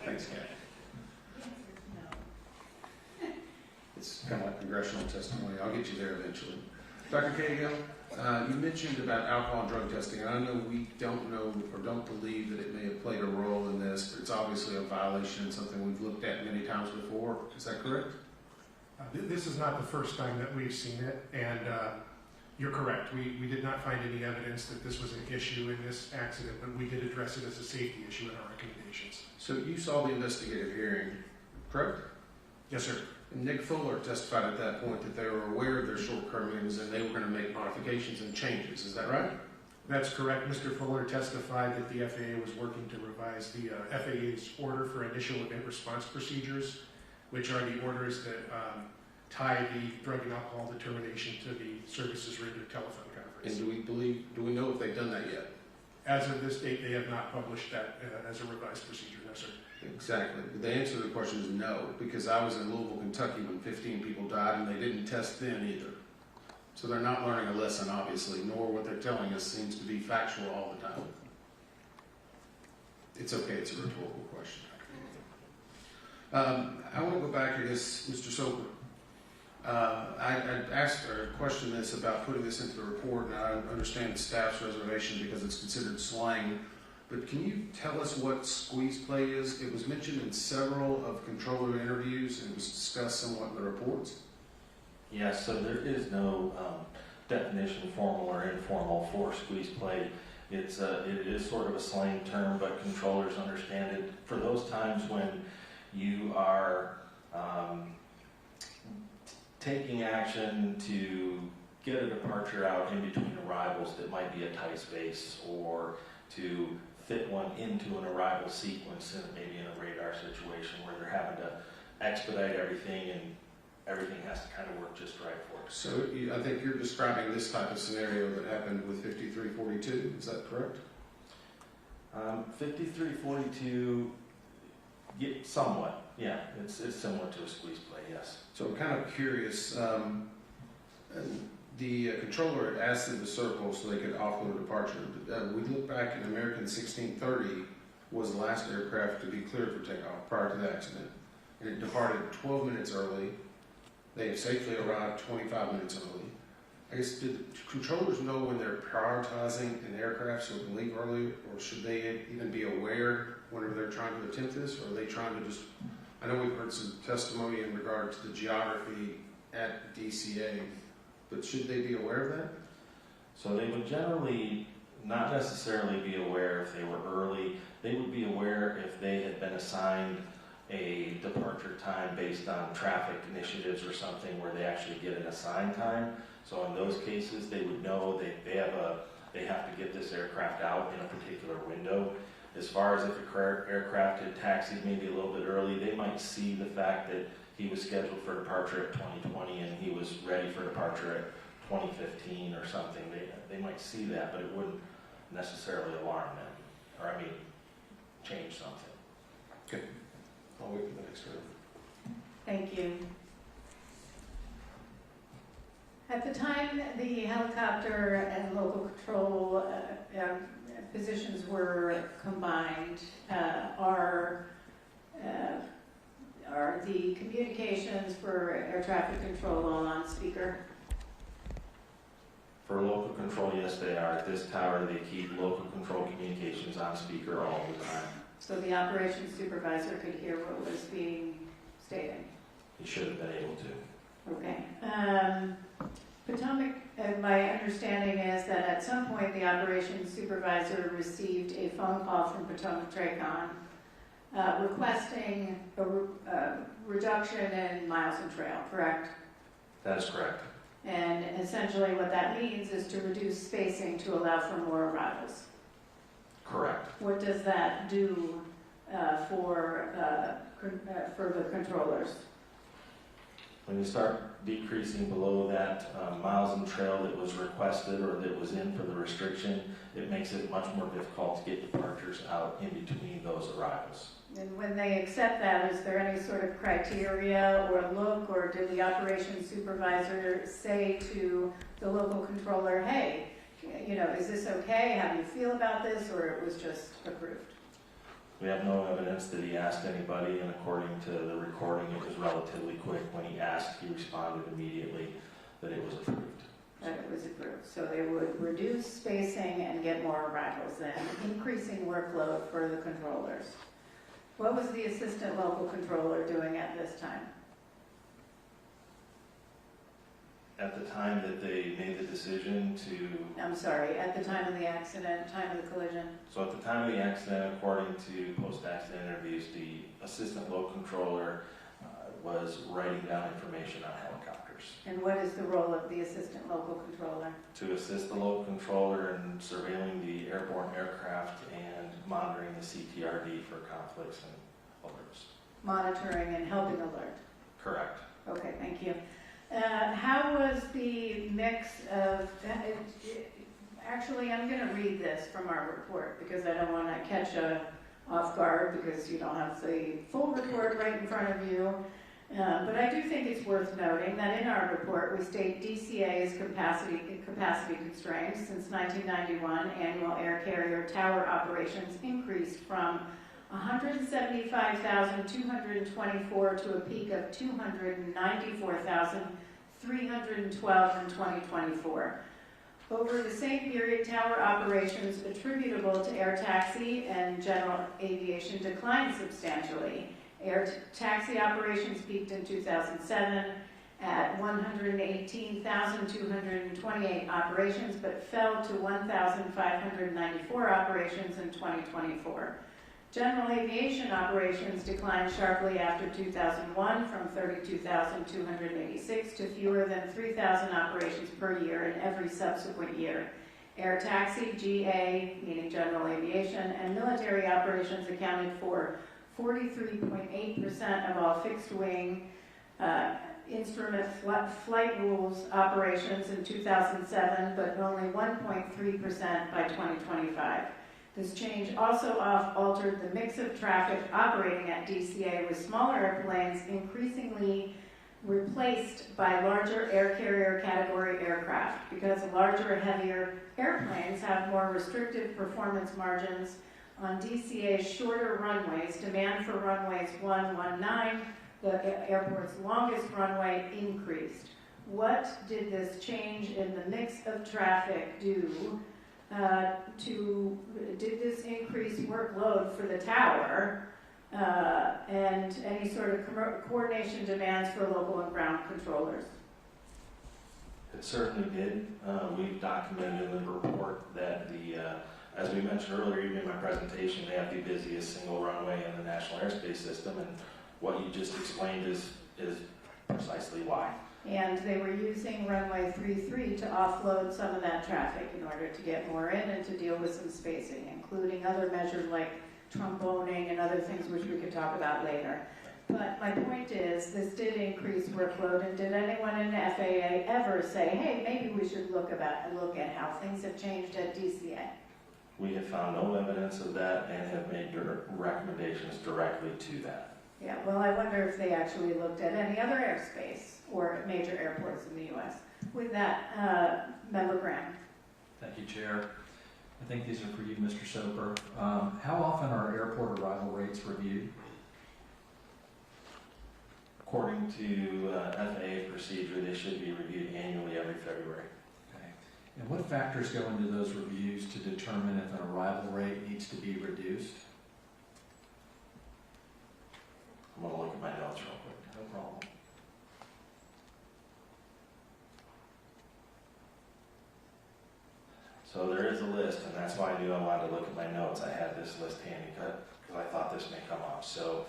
Thanks, Kathy. It's kind of like congressional testimony. I'll get you there eventually. Dr. Cahill, you mentioned about alcohol and drug testing, and I know we don't know or don't believe that it may have played a role in this, but it's obviously a violation, something we've looked at many times before. Is that correct? This is not the first time that we've seen it, and you're correct. We did not find any evidence that this was an issue in this accident, but we did address it as a safety issue in our recommendations. So you saw the investigative hearing, correct? Yes, sir. And Nick Fuller testified at that point that they were aware of their shortcomings and they were going to make modifications and changes. Is that right? That's correct. Mr. Fuller testified that the FAA was working to revise the FAA's order for initial event response procedures, which are the orders that tie the drug and alcohol determination to the services rendered telephone conference. And do we know if they've done that yet? As of this date, they have not published that as a revised procedure, no, sir. Exactly. But the answer to the question is no, because I was in Louisville, Kentucky when 15 people died and they didn't test then either. So they're not learning a lesson, obviously, nor what they're telling us seems to be factual all the time. It's okay, it's a rhetorical question. I want to go back to this, Mr. Soper. I asked or questioned this about putting this into the report, and I understand the staff's reservation because it's considered slang. But can you tell us what squeeze play is? It was mentioned in several of controller interviews and it was discussed somewhat in the reports. Yes, so there is no definition, formal or informal, for squeeze play. It is sort of a slang term, but controllers understand it for those times when you are taking action to get a departure out in between arrivals that might be a tight space, or to fit one into an arrival sequence, maybe in a radar situation where they're having to expedite everything and everything has to kind of work just right for it. So I think you're describing this type of scenario that happened with 5342, is that correct? 5342, somewhat, yeah, it's similar to a squeeze play, yes. So I'm kind of curious, the controller had asked them to circle so they could offload a departure. We look back at American 1630, was the last aircraft to be cleared for takeoff prior to the accident, and it departed 12 minutes early. They have safely arrived 25 minutes early. I guess, do the controllers know when they're prioritizing an aircraft so it can leave early, or should they even be aware whenever they're trying to attempt this, or are they trying to just, I know we've heard some testimony in regard to the geography at DCA, but should they be aware of that? So they would generally not necessarily be aware if they were early. They would be aware if they had been assigned a departure time based on traffic initiatives or something where they actually get an assigned time. So in those cases, they would know they have to get this aircraft out in a particular window. As far as if the aircraft had taxied maybe a little bit early, they might see the fact that he was scheduled for departure at 2020 and he was ready for departure at 2015 or something. They might see that, but it wouldn't necessarily alarm them, or change something. Okay, I'll wait for the next round. Thank you. At the time the helicopter and local control positions were combined, are the communications for air traffic control all on speaker? For local control, yes, they are. At this tower, they keep local control communications on speaker all the time. So the operations supervisor could hear what was being stated? He should have been able to. Okay. Potomac, my understanding is that at some point the operations supervisor received a phone call from Potomac Tracon requesting a reduction in miles and trail, correct? That is correct. And essentially what that means is to reduce spacing to allow for more arrivals. Correct. What does that do for the controllers? When you start decreasing below that miles and trail that was requested or that was in for the restriction, it makes it much more difficult to get departures out in between those arrivals. And when they accept that, is there any sort of criteria or look, or did the operations supervisor say to the local controller, hey, is this okay? How do you feel about this? Or it was just approved? We have no evidence that he asked anybody, and according to the recording, it was relatively quick. When he asked, he responded immediately that it was approved. That it was approved. So they would reduce spacing and get more arrivals then, increasing workload for the controllers. What was the assistant local controller doing at this time? At the time that they made the decision to... I'm sorry, at the time of the accident, time of the collision? So at the time of the accident, according to post-accident interviews, the assistant local controller was writing down information on helicopters. And what is the role of the assistant local controller? To assist the local controller in surveilling the airborne aircraft and monitoring the CTRD for conflicts and alerts. Monitoring and helping alert? Correct. Okay, thank you. How was the mix of, actually I'm going to read this from our report because I don't want to catch off guard because you don't have the full report right in front of you. But I do think it's worth noting that in our report we state DCA's capacity constraints. Since 1991, annual air carrier tower operations increased from 175,224 to a peak of 294,312 in 2024. Over the same period, tower operations attributable to air taxi and general aviation declined substantially. Air taxi operations peaked in 2007 at 118,228 operations, but fell to 1,594 operations in 2024. General aviation operations declined sharply after 2001 from 32,286 to fewer than 3,000 operations per year in every subsequent year. Air taxi, GA, meaning general aviation, and military operations accounted for 43.8% of all fixed-wing instrument flight rules operations in 2007, but only 1.3% by 2025. This change also altered the mix of traffic operating at DCA, with smaller airplanes increasingly replaced by larger air carrier category aircraft, because larger, heavier airplanes have more restrictive performance margins, On DCA's shorter runways, demand for runways 119, the airport's longest runway, increased. What did this change in the mix of traffic do did this increase workload for the tower and any sort of coordination demands for local and ground controllers? It certainly did. We've documented in the report that as we mentioned earlier, even in my presentation, they have the busiest single runway in the national airspace system, and what you just explained is precisely why. And they were using runway 33 to offload some of that traffic in order to get more in and to deal with some spacing, including other measures like tromboning and other things which we could talk about later. But my point is, this did increase workload, and did anyone in the FAA ever say, hey, maybe we should look at how things have changed at DCA? We have found no evidence of that and have made recommendations directly to that. Yeah, well, I wonder if they actually looked at any other airspace or major airports in the U.S. with that member Graham. Thank you, Chair. I think these are for you, Mr. Soper. How often are airport arrival rates reviewed? According to FAA procedure, they should be reviewed annually every February. Okay. And what factors go into those reviews to determine if an arrival rate needs to be reduced? I'm going to look at my notes real quick. No problem. So there is a list, and that's why I knew I wanted to look at my notes. I had this list handy because I thought this may come up. So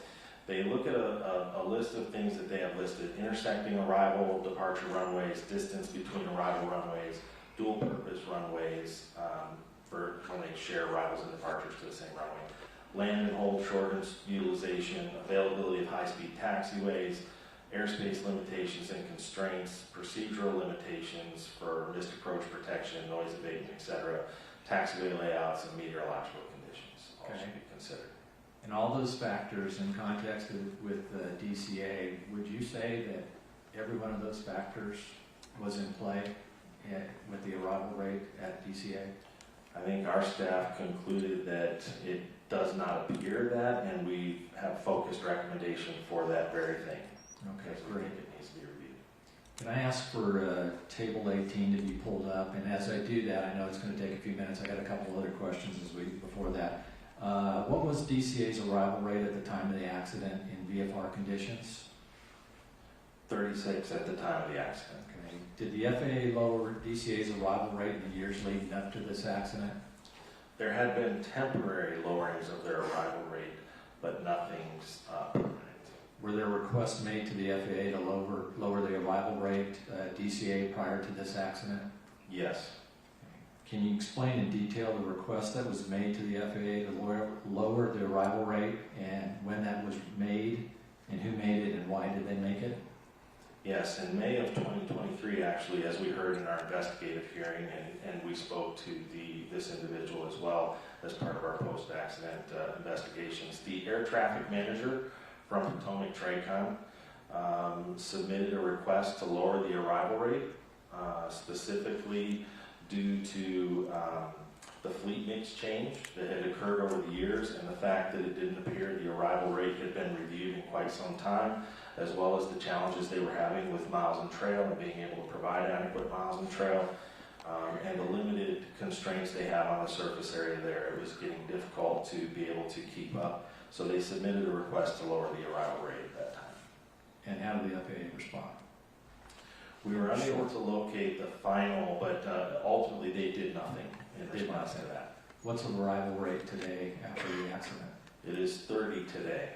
they look at a list of things that they have listed: intersecting arrival, departure runways, distance between arrival runways, dual purpose runways for when they share arrivals and departures to the same runway, land and hold shortness utilization, availability of high-speed taxiways, airspace limitations and constraints, procedural limitations for missed approach protection, noise abatement, etc., taxiway layouts, and meteorological conditions all should be considered. And all those factors in context with DCA, would you say that every one of those factors was in play with the arrival rate at DCA? I think our staff concluded that it does not appear that, and we have focused recommendation for that very thing. Okay, We great. think it needs to be reviewed. Can I ask for Table 18 to be pulled up? And as I do that, I know it's going to take a few minutes. I got a couple other questions before that. What was DCA's arrival rate at the time of the accident in VFR conditions? 36 at the time of the accident. Okay. Did the FAA lower DCA's arrival rate in the years leading up to this accident? There had been temporary lowerings of their arrival rate, but nothing's permanent. Were there requests made to the FAA to lower the arrival rate DCA prior to this accident? Yes. Can you explain in detail the request that was made to the FAA to lower the arrival rate, and when that was made, and who made it, and why did they make it? Yes, in May of 2023, actually, as we heard in our investigative hearing, and we spoke to this individual as well as part of our post-accident investigations, the air traffic manager from Potomac Tracon submitted a request to lower the arrival rate, specifically due to the fleet mix change that had occurred over the years, and the fact that it didn't appear the arrival rate had been reviewed in quite some time, as well as the challenges they were having with miles and trail and being able to provide adequate miles and trail, and the limited constraints they have on the surface area there. It was getting difficult to be able to keep up. So they submitted a request to lower the arrival rate at that time. And how did the FAA respond? We were unable to locate the final, but ultimately they did nothing in response to that. What's the arrival rate today after the accident? It is 30 today.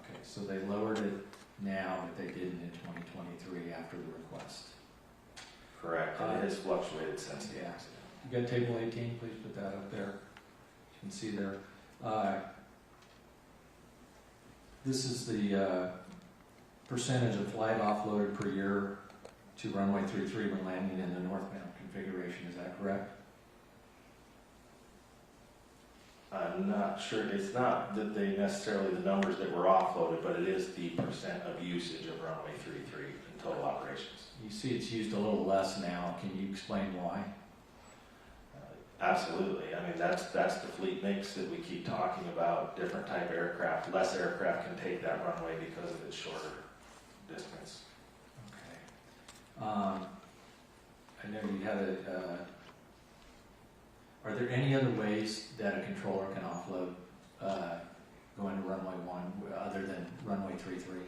Okay, so they lowered it now, but they didn't in 2023 after the request. Correct, and it has fluctuated since the accident. You got table 18, please put that up there. You can see there. This is the percentage of flight offloaded per year to runway 33 when landing in the northbound configuration. Is that correct? I'm not sure. It's not that they necessarily the numbers that were offloaded, but it is the percent of usage of runway 33 in total operations. You see it's used a little less now. Can you explain why? Absolutely. I mean, that's the fleet mix that we keep talking about. Different type of aircraft. Less aircraft can take that runway because of its shorter distance. Okay. I know you had a, are there any other ways that a controller can offload going to runway 1 other than runway 33?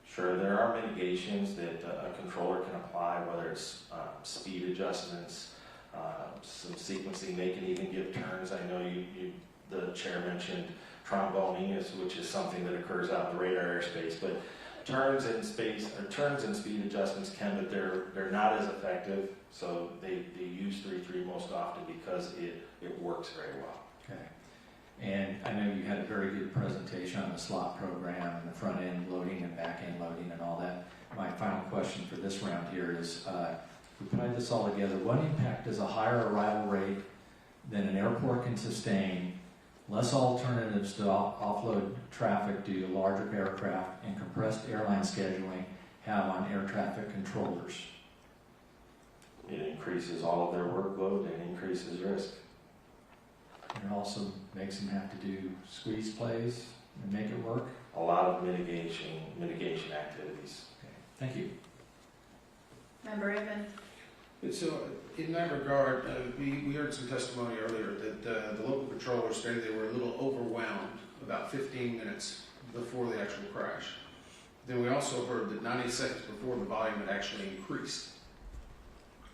Sure, there are mitigations that a controller can apply, whether it's speed adjustments, some sequencing. They can even give turns. I know the chair mentioned tromboning, which is something that occurs out in the radar airspace, but turns and speed adjustments can, but they're not as effective. So they use 3.3 most often because it works very well. Okay. And I know you had a very good presentation on the slot program and the front end loading and back end loading and all that. My final question for this round here is, if we put this all together, what impact does a higher arrival rate than an airport can sustain, less alternatives to offload traffic due to larger aircraft and compressed airline scheduling have on air traffic controllers? It increases all of their workload and increases risk. And it also makes them have to do squeeze plays and make it work? A lot of mitigation activities. Okay. Thank you. Member Evans? So in that regard, we heard some testimony earlier that the local controllers stated they were a little overwhelmed about 15 minutes before the actual crash. Then we also heard that 90 seconds before the volume had actually increased.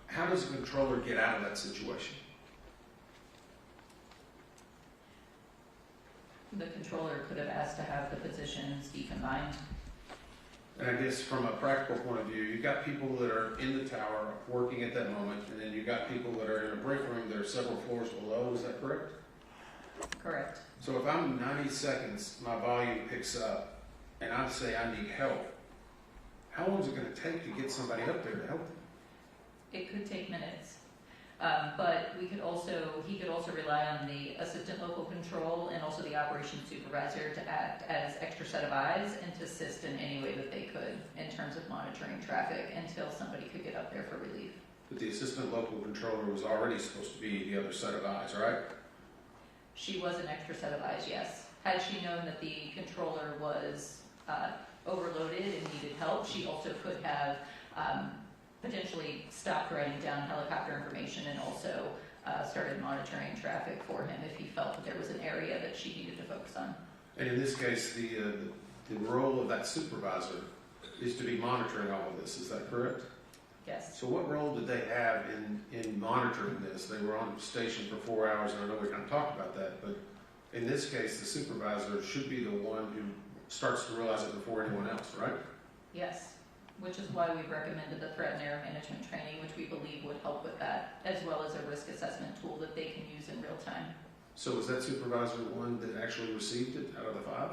How does a controller get out of that situation? The controller could have asked to have the positions decombined. And I guess from a practical point of view, you've got people that are in the tower working at that moment, and then you've got people that are in a break room that are several floors below. Is that correct? Correct. So if I'm 90 seconds, my volume picks up, and I say I need help, how long is it going to take to get somebody up there to help them? It could take minutes. But he could also rely on the assistant local control and also the operations supervisor to act as extra set of eyes and to assist in any way that they could in terms of monitoring traffic until somebody could get up there for relief. But the assistant local controller was already supposed to be the other set of eyes, right? She was an extra set of eyes, yes. Had she known that the controller was overloaded and needed help, she also could have potentially stopped writing down helicopter information and also started monitoring traffic for him if he felt that there was an area that she needed to focus on. And in this case, the role of that supervisor is to be monitoring all of this. Is that correct? Yes. So what role did they have in monitoring this? They were on station for 4 hours, and I know we kind of talked about that, but in this case, the supervisor should be the one who starts to realize it before anyone else, right? Yes. Which is why we've recommended the threat and error management training, which we believe would help with that, as well as a risk assessment tool that they can use in real time. So was that supervisor the one that actually received it out of the 5?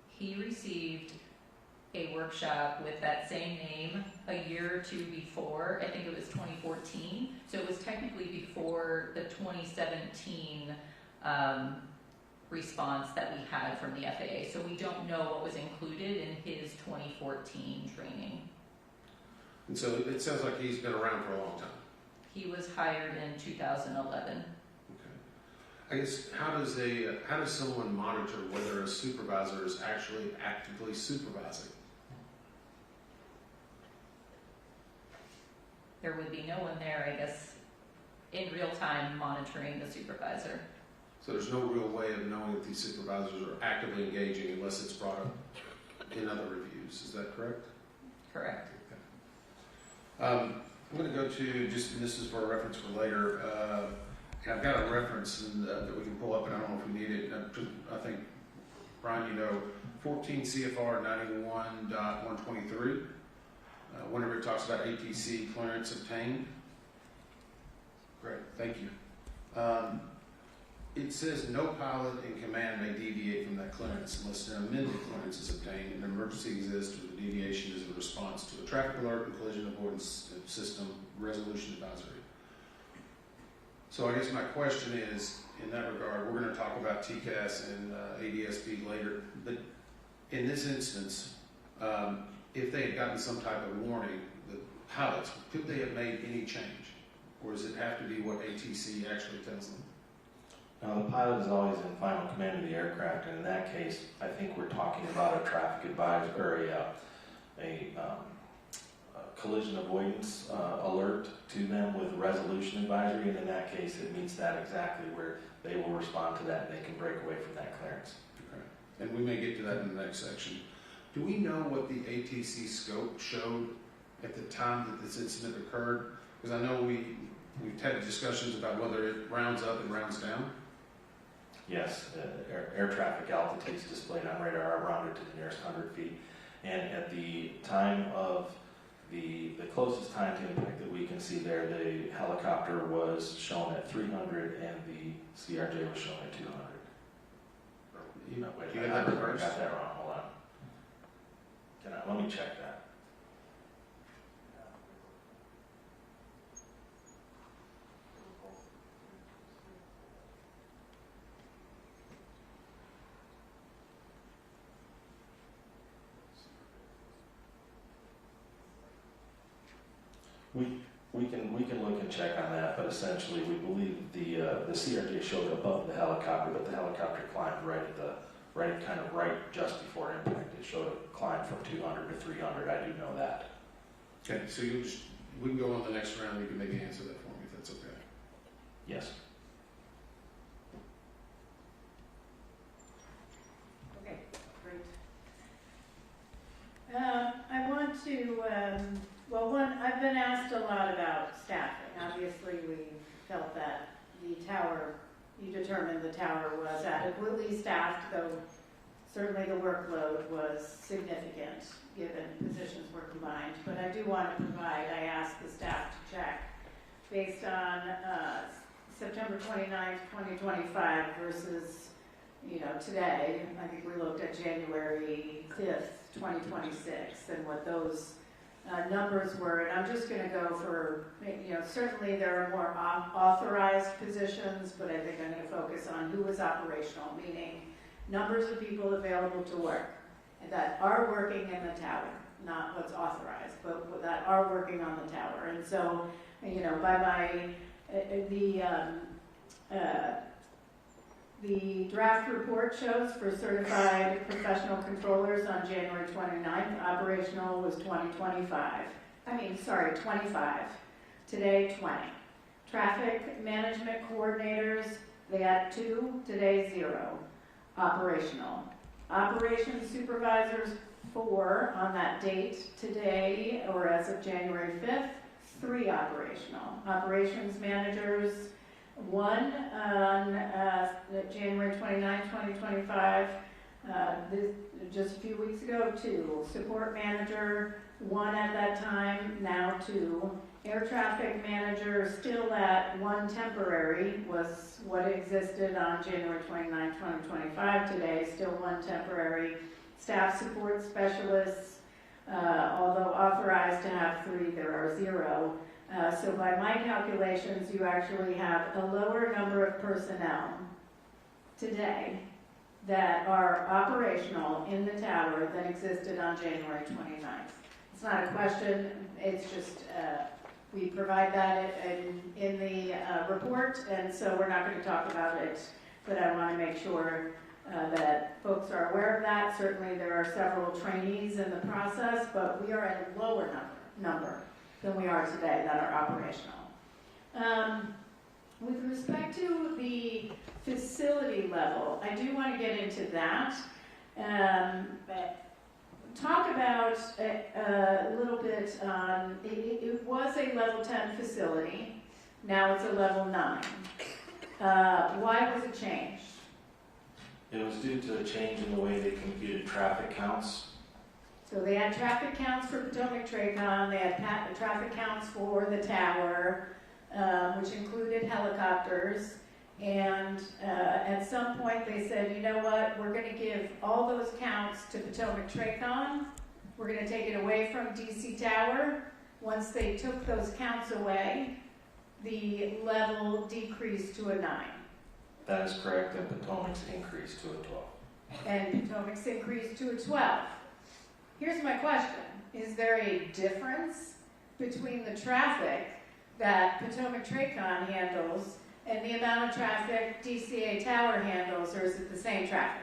He received a workshop with that same name a year or two before. I think it was 2014. So it was technically before the 2017 response that we had from the FAA. So we don't know what was included in his 2014 training. And so it sounds like he's been around for a long time. He was hired in 2011. Okay. I guess how does someone monitor whether a supervisor is actually actively supervising? There would be no one there, I guess, in real time monitoring the supervisor. So there's no real way of knowing if these supervisors are actively engaging unless it's brought up in other reviews. Is that correct? Correct. Okay. I'm going to go to just, and this is for a reference for later. And I've got a reference that we can pull up, and I don't know if we need it. I think, Brian, 14 CFR 91.123. Whenever it talks about ATC clearance obtained. Great, thank you. It says no pilot in command may deviate from that clearance unless an amended clearance is obtained and an emergency exists or the deviation is a response to a traffic alert and collision avoidance system resolution advisory. So I guess my question is, in that regard, we're going to talk about TCAS and ADSB later, but in this instance, if they had gotten some type of warning, the pilots, could they have made any change? or does it have to be what ATC actually tells them? Now, the pilot is always in final command of the aircraft, and in that case, I think we're talking about a traffic advisor, or a collision avoidance alert to them with resolution advisory, and in that case, it meets that exactly, where they will respond to that and they can break away from that clearance. Okay. And we may get to that in the next section. Do we know what the ATC scope showed at the time that this incident occurred? Because I know we've had discussions about whether it rounds up and rounds down. Yes, air traffic altitudes displayed on radar are rounded to the nearest 100 feet. And at the time of the closest time to impact that we can see there, the helicopter was shown at 300 and the CRJ was shown at 200. Wait, You I got that reversed? got that wrong. Hold on. Let me check that. We can look and check on that, but essentially we believe the CRJ showed it above the helicopter, but the helicopter climbed right just before impact. It showed a climb from 200 to 300. I do know that. Okay, so we can go on the next round. You can maybe answer that for me if that's okay. Yes. Okay, great. I want to, I've been asked a lot about staffing. Obviously, we felt that you determined the tower was adequately staffed, though certainly the workload was significant given positions were combined. But I do want to I asked the staff to check based on September 29th, 2025 versus, today. I think we looked at January 5th, 2026, and what those numbers were. And I'm just going to go for, certainly there are more authorized positions, but I think I'm going to focus on who is operational, meaning numbers of people available to work that are working in the tower, not what's authorized, but that are working on the tower. And so, the draft report shows for certified professional controllers on January 29th, operational was 25. Today, 20. Traffic management coordinators, they had 2, today 0. Operational. Operations supervisors, 4 on that date today, or as of January 5th, 3 operational. Operations managers, 1 on January 29, 2025, just a few weeks ago, 2. Support manager, 1 at that time, now 2. Air traffic manager, still at 1 temporary, was what existed on January 29, 2025. Today, still 1 temporary. Staff support specialists, although authorized to have 3, there are 0. So by my calculations, you actually have a lower number of personnel today that are operational in the tower than existed on January 29th. It's not a question, it's just we provide that in the report, and so we're not going to talk about it, but I want to make sure that folks are aware of that. Certainly there are several trainees in the process, but we are at a lower number than we are today that are operational. With respect to the facility level, I do want to get into that. Talk about a little bit on, it was a level 10 facility, now it's a level 9. Why was it changed? It was due to a change in the way they computed traffic counts. So they had traffic counts for Potomac Tracon, they had traffic counts for the tower, which included helicopters, and at some point they said, you know what, we're going to give all those counts to Potomac Tracon, we're going to take it away from DC Tower. Once they took those counts away, the level decreased to a 9. That is correct, and Potomac's increased to a 12. And Potomac's increased to a 12. Here's my question. Is there a difference between the traffic that Potomac Tracon handles and the amount of traffic DCA Tower handles, or is it the same traffic?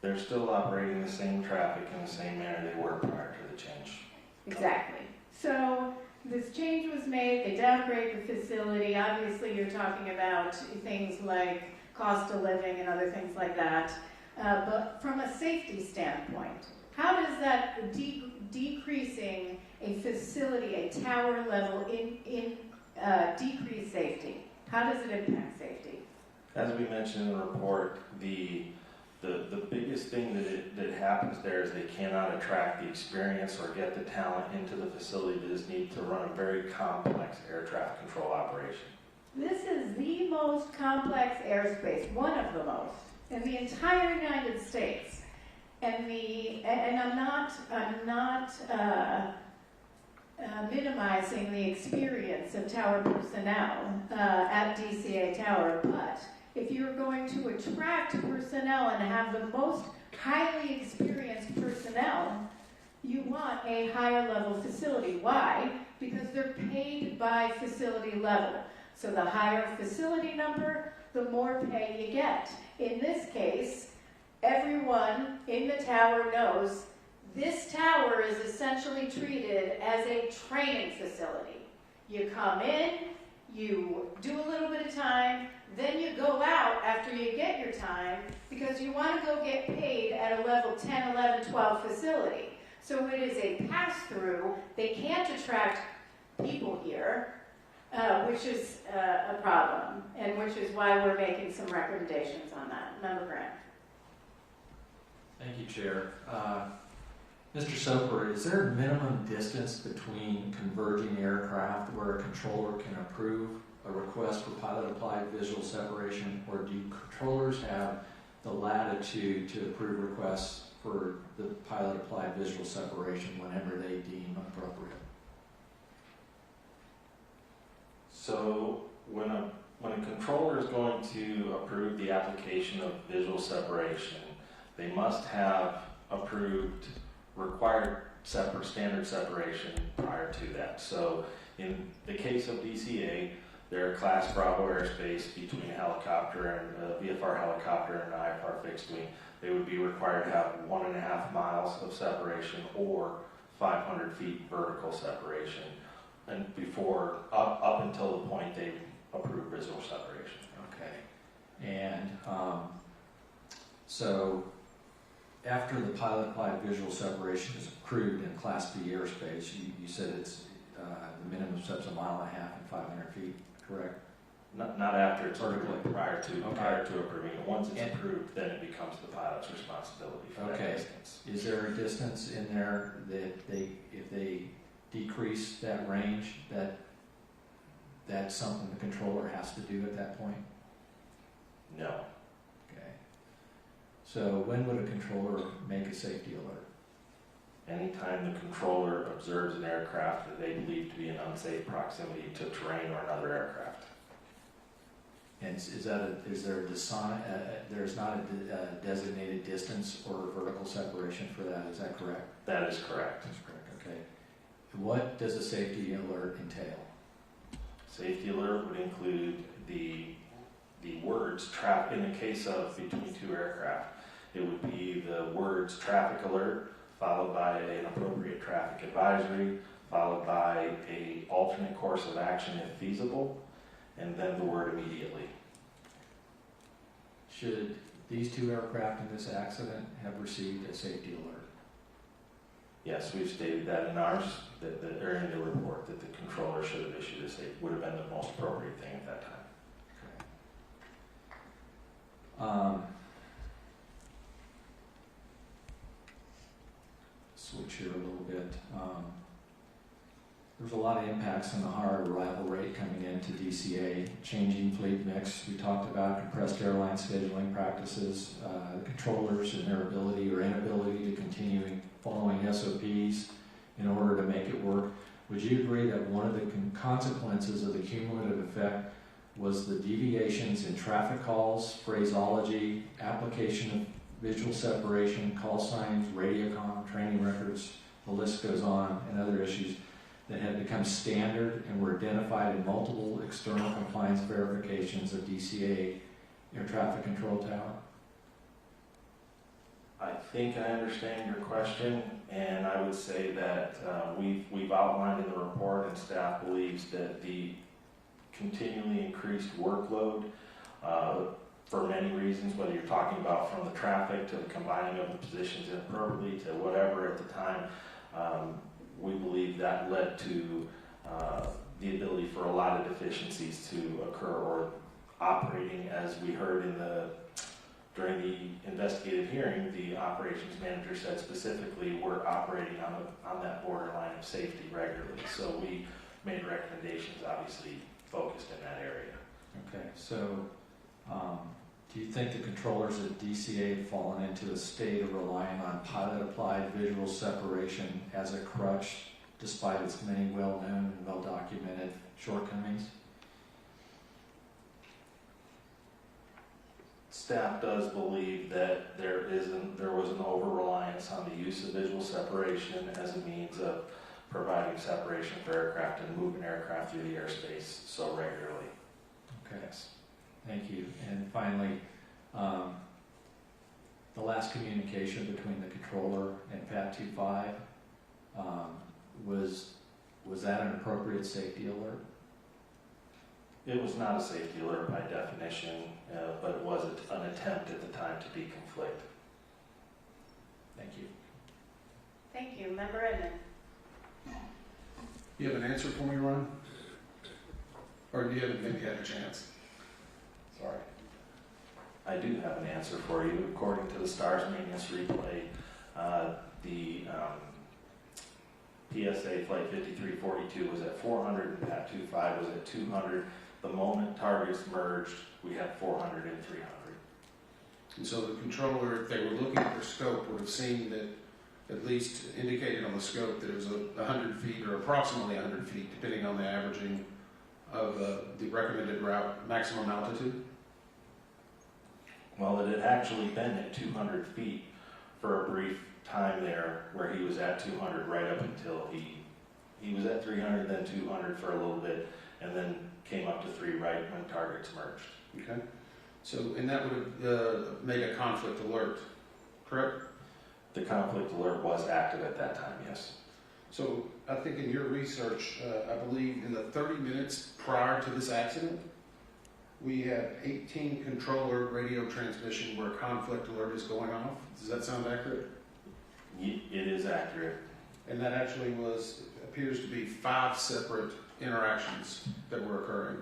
They're still operating the same traffic in the same manner they were prior to the change. Exactly. So this change was made, they downgrade the facility. Obviously, you're talking about things like cost of living and other things like that. But from a safety standpoint, how does that decreasing a facility, a tower level, decrease safety? How does it impact safety? As we mentioned in the report, the biggest thing that happens there is they cannot attract the experience or get the talent into the facility that is needed to run a very complex air traffic control operation. This is the most complex airspace, one of the most, in the entire United States. And I'm not minimizing the experience of tower personnel at DCA Tower, but if you're going to attract personnel and have the most highly experienced personnel, you want a higher level facility. Why? Because they're paid by facility level. So the higher facility number, the more pay you get. In this case, everyone in the tower knows this tower is essentially treated as a training facility. You come in, you do a little bit of time, then you go out after you get your time because you want to go get paid at a level 10, 11, 12 facility. So it is a pass-through. They can't attract people here, which is a problem, and which is why we're making some recommendations on that. Member Grant. Thank you, Chair. Mr. Soper, is there a minimum distance between converging aircraft where a controller can approve a request for pilot-applied visual separation, or do controllers have the latitude to approve requests for the pilot-applied visual separation whenever they deem appropriate? So when a controller is going to approve the application of visual separation, they must have approved required standard separation prior to that. So in the case of DCA, they're a Class Bravo airspace between a helicopter and a VFR helicopter and an IFR fixed wing. They would be required to have 1.5 miles of separation or 500 feet vertical separation, and before up until the point they approve visual separation. Okay. And so after the pilot-applied visual separation is approved in Class B airspace, you said it's the minimum steps 1.5 miles and 500 feet, correct? Not after it's approved, prior to approving it. Once it's approved, then it becomes the pilot's responsibility for that distance. Is there a distance in there that if they decrease that range, that's something the controller has to do at that point? No. Okay. So when would a controller make a safety alert? Anytime the controller observes an aircraft that they believe to be in unsafe proximity to terrain or another aircraft. And there's not a designated distance or vertical separation for that, is that correct? That is correct. That's correct, okay. What does a safety alert entail? Safety alert would include the words, in the case of between two aircraft, it would be the words traffic alert, followed by an appropriate traffic advisory, followed by an alternate course of action if feasible, and then the word immediately. Should these two aircraft in this accident have received a safety alert? Yes, we've stated that in ours, or in the report, that the controller should have issued a safety, would have been the most appropriate thing at that time. Okay. Switch here a little bit. There's a lot of impacts on the higher arrival rate coming into DCA, changing fleet mix. We talked about compressed airline scheduling practices, controllers and their ability or inability to continue following SOPs in order to make it work. Would you agree that one of the consequences of the cumulative effect was the deviations in traffic calls, phraseology, application of visual separation, call signs, radiocom, training records, the list goes on, and other issues? that had become standard and were identified in multiple external compliance verifications of DCA air traffic control tower? I think I understand your question, and I would say that we've outlined in the report, and staff believes that the continually increased workload for many reasons, whether you're talking about from the traffic to the combining of the positions inappropriately to whatever at the time, we believe that led to the ability for a lot of deficiencies to occur, or operating, as we heard during the investigative hearing, the operations manager said specifically we're operating on that borderline of safety regularly. So we made recommendations, obviously focused in that area. Okay, so do you think the controllers at DCA have fallen into a state of relying on pilot-applied visual separation as a crutch, despite its many well-known and well-documented shortcomings? Staff does believe that there was an over-reliance on the use of visual separation as a means of providing separation for aircraft and moving aircraft through the airspace so regularly. Okay, thank you. And finally, the last communication between the controller and PAT 25, was that an appropriate safety alert? It was not a safety alert by definition, but it was an attempt at the time to deconflict. Thank you. Thank you. Member Edmond. You have an answer for me, Ron? Or do you haven't maybe had a chance? Sorry. I do have an answer for you. According to the STARS maintenance replay, the PSA flight 5342 was at 400 and PAT 25 was at 200. The moment targets merged, we had 400 and 300. And so the controller, if they were looking at their scope, would have seen that, at least indicated on the scope, that it was 100 feet or approximately 100 feet, depending on the averaging of the recommended route maximum altitude? Well, it had actually been at 200 feet for a brief time there, where he was at 200 right up until he was at 300, then 200 for a little bit, and then came up to 3 right when targets merged. Okay. So, and that would have made a conflict alert, correct? The conflict alert was active at that time, yes. So I think in your research, I believe in the 30 minutes prior to this accident, we have 18 controller radio transmission where a conflict alert is going off. Does that sound accurate? It is accurate. And that actually appears to be 5 separate interactions that were occurring.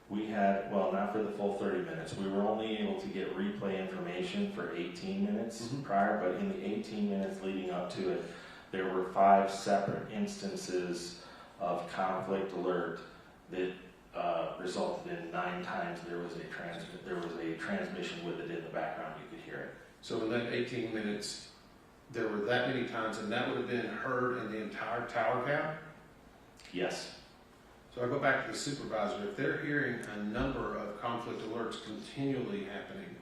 We had, well, not for the full 30 minutes. We were only able to get replay information for 18 minutes prior, but in the 18 minutes leading up to it, there were 5 separate instances of conflict alert that resulted in 9 times there was a transmission with it in the background. You could hear it. So in that 18 minutes, there were that many times, and that would have been heard in the entire tower count? Yes. So I go back to the supervisor. If they're hearing a number of conflict alerts continually happening,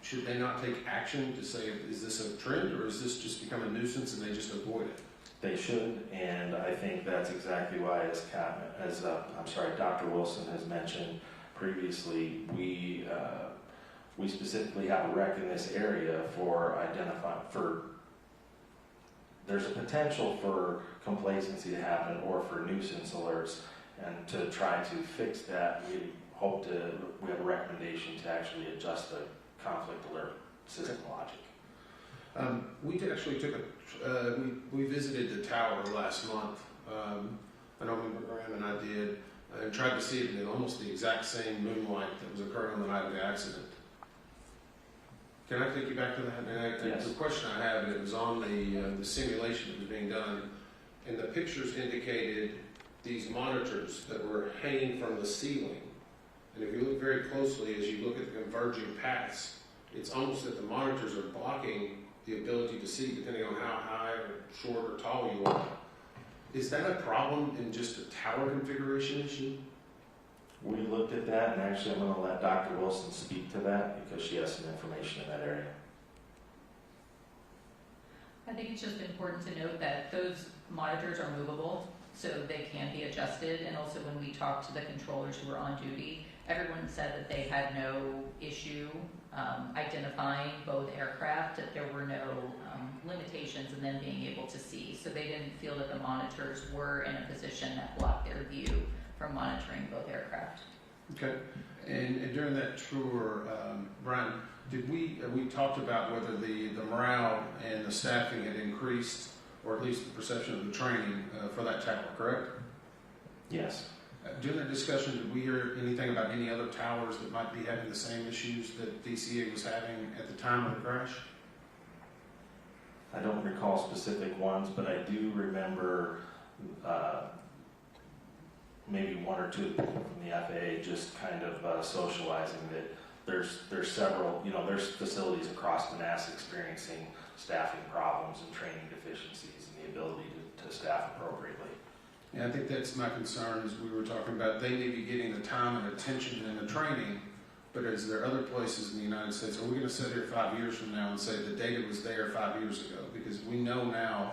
should they not take action to say, is this a trend, or is this just become a nuisance and they just avoid it? They should, and I think that's exactly why, as Dr. Wilson has mentioned previously, we specifically have a rec in this area there's a potential for complacency to happen or for nuisance alerts, and to try to fix that, we have a recommendation to actually adjust the conflict alert system logic. We actually we visited the tower last month. I know Member Graham and I did, and tried to see it in almost the exact same moonlight that was occurring on the night of the accident. Can I take you back to that? And yes. The question I have, and it was on the simulation that was being done, and the pictures indicated these monitors that were hanging from the ceiling. And if you look very closely, as you look at the converging paths, it's almost that the monitors are blocking the ability to see, depending on how high or short or tall you are. Is that a problem in just a tower configuration issue? We looked at that, and actually I'm going to let Dr. Wilson speak to that because she has some information in that area. I think it's just important to note that those monitors are movable. so they can be adjusted. And also when we talked to the controllers who were on duty, everyone said that they had no issue identifying both aircraft, that there were no limitations in them being able to see. So they didn't feel that the monitors were in a position that blocked their view from monitoring both aircraft. Okay. And during that tour, Brian, did we talked about whether the morale and the staffing had increased, or at least the perception of the training for that tower, correct? Yes. During that discussion, did we hear anything about any other towers that might be having the same issues that DCA was having at the time of the crash? I don't recall specific ones, but I do remember maybe one or two people from the FAA just kind of socializing that there's several, there's facilities across the NASA experiencing staffing problems and training deficiencies and the ability to staff appropriately. Yeah, I think that's my concern, as we were talking about. They may be getting the time and attention and the training, but is there other places in the United States? Are we going to sit here 5 years from now and say the data was there 5 years ago? Because we know now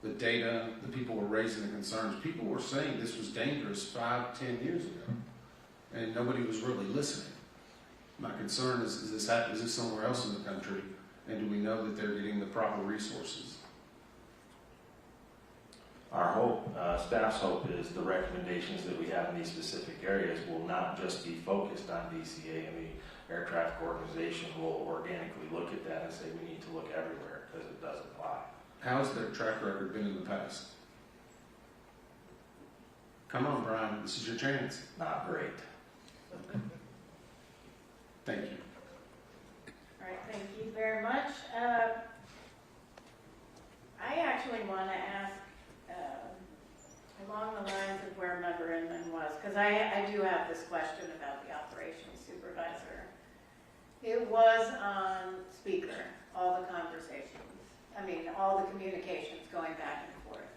the data, the people were raising the concerns. People were saying this was dangerous 5, 10 years ago, and nobody was really listening. My concern is this somewhere else in the country, and do we know that they're getting the proper resources? Our hope, staff's hope, is the recommendations that we have in these specific areas will not just be focused on DCA, and the air traffic organization will organically look at that and say we need to look everywhere because it does apply. How's their track record been in the past? Come on, Brian, this is your chance. Not great. Thank you. All right, thank you very much. I actually want to ask along the lines of where Member Inman was, because I do have this question about the operations supervisor. It was on speaker, all the conversations. All the communications going back and forth.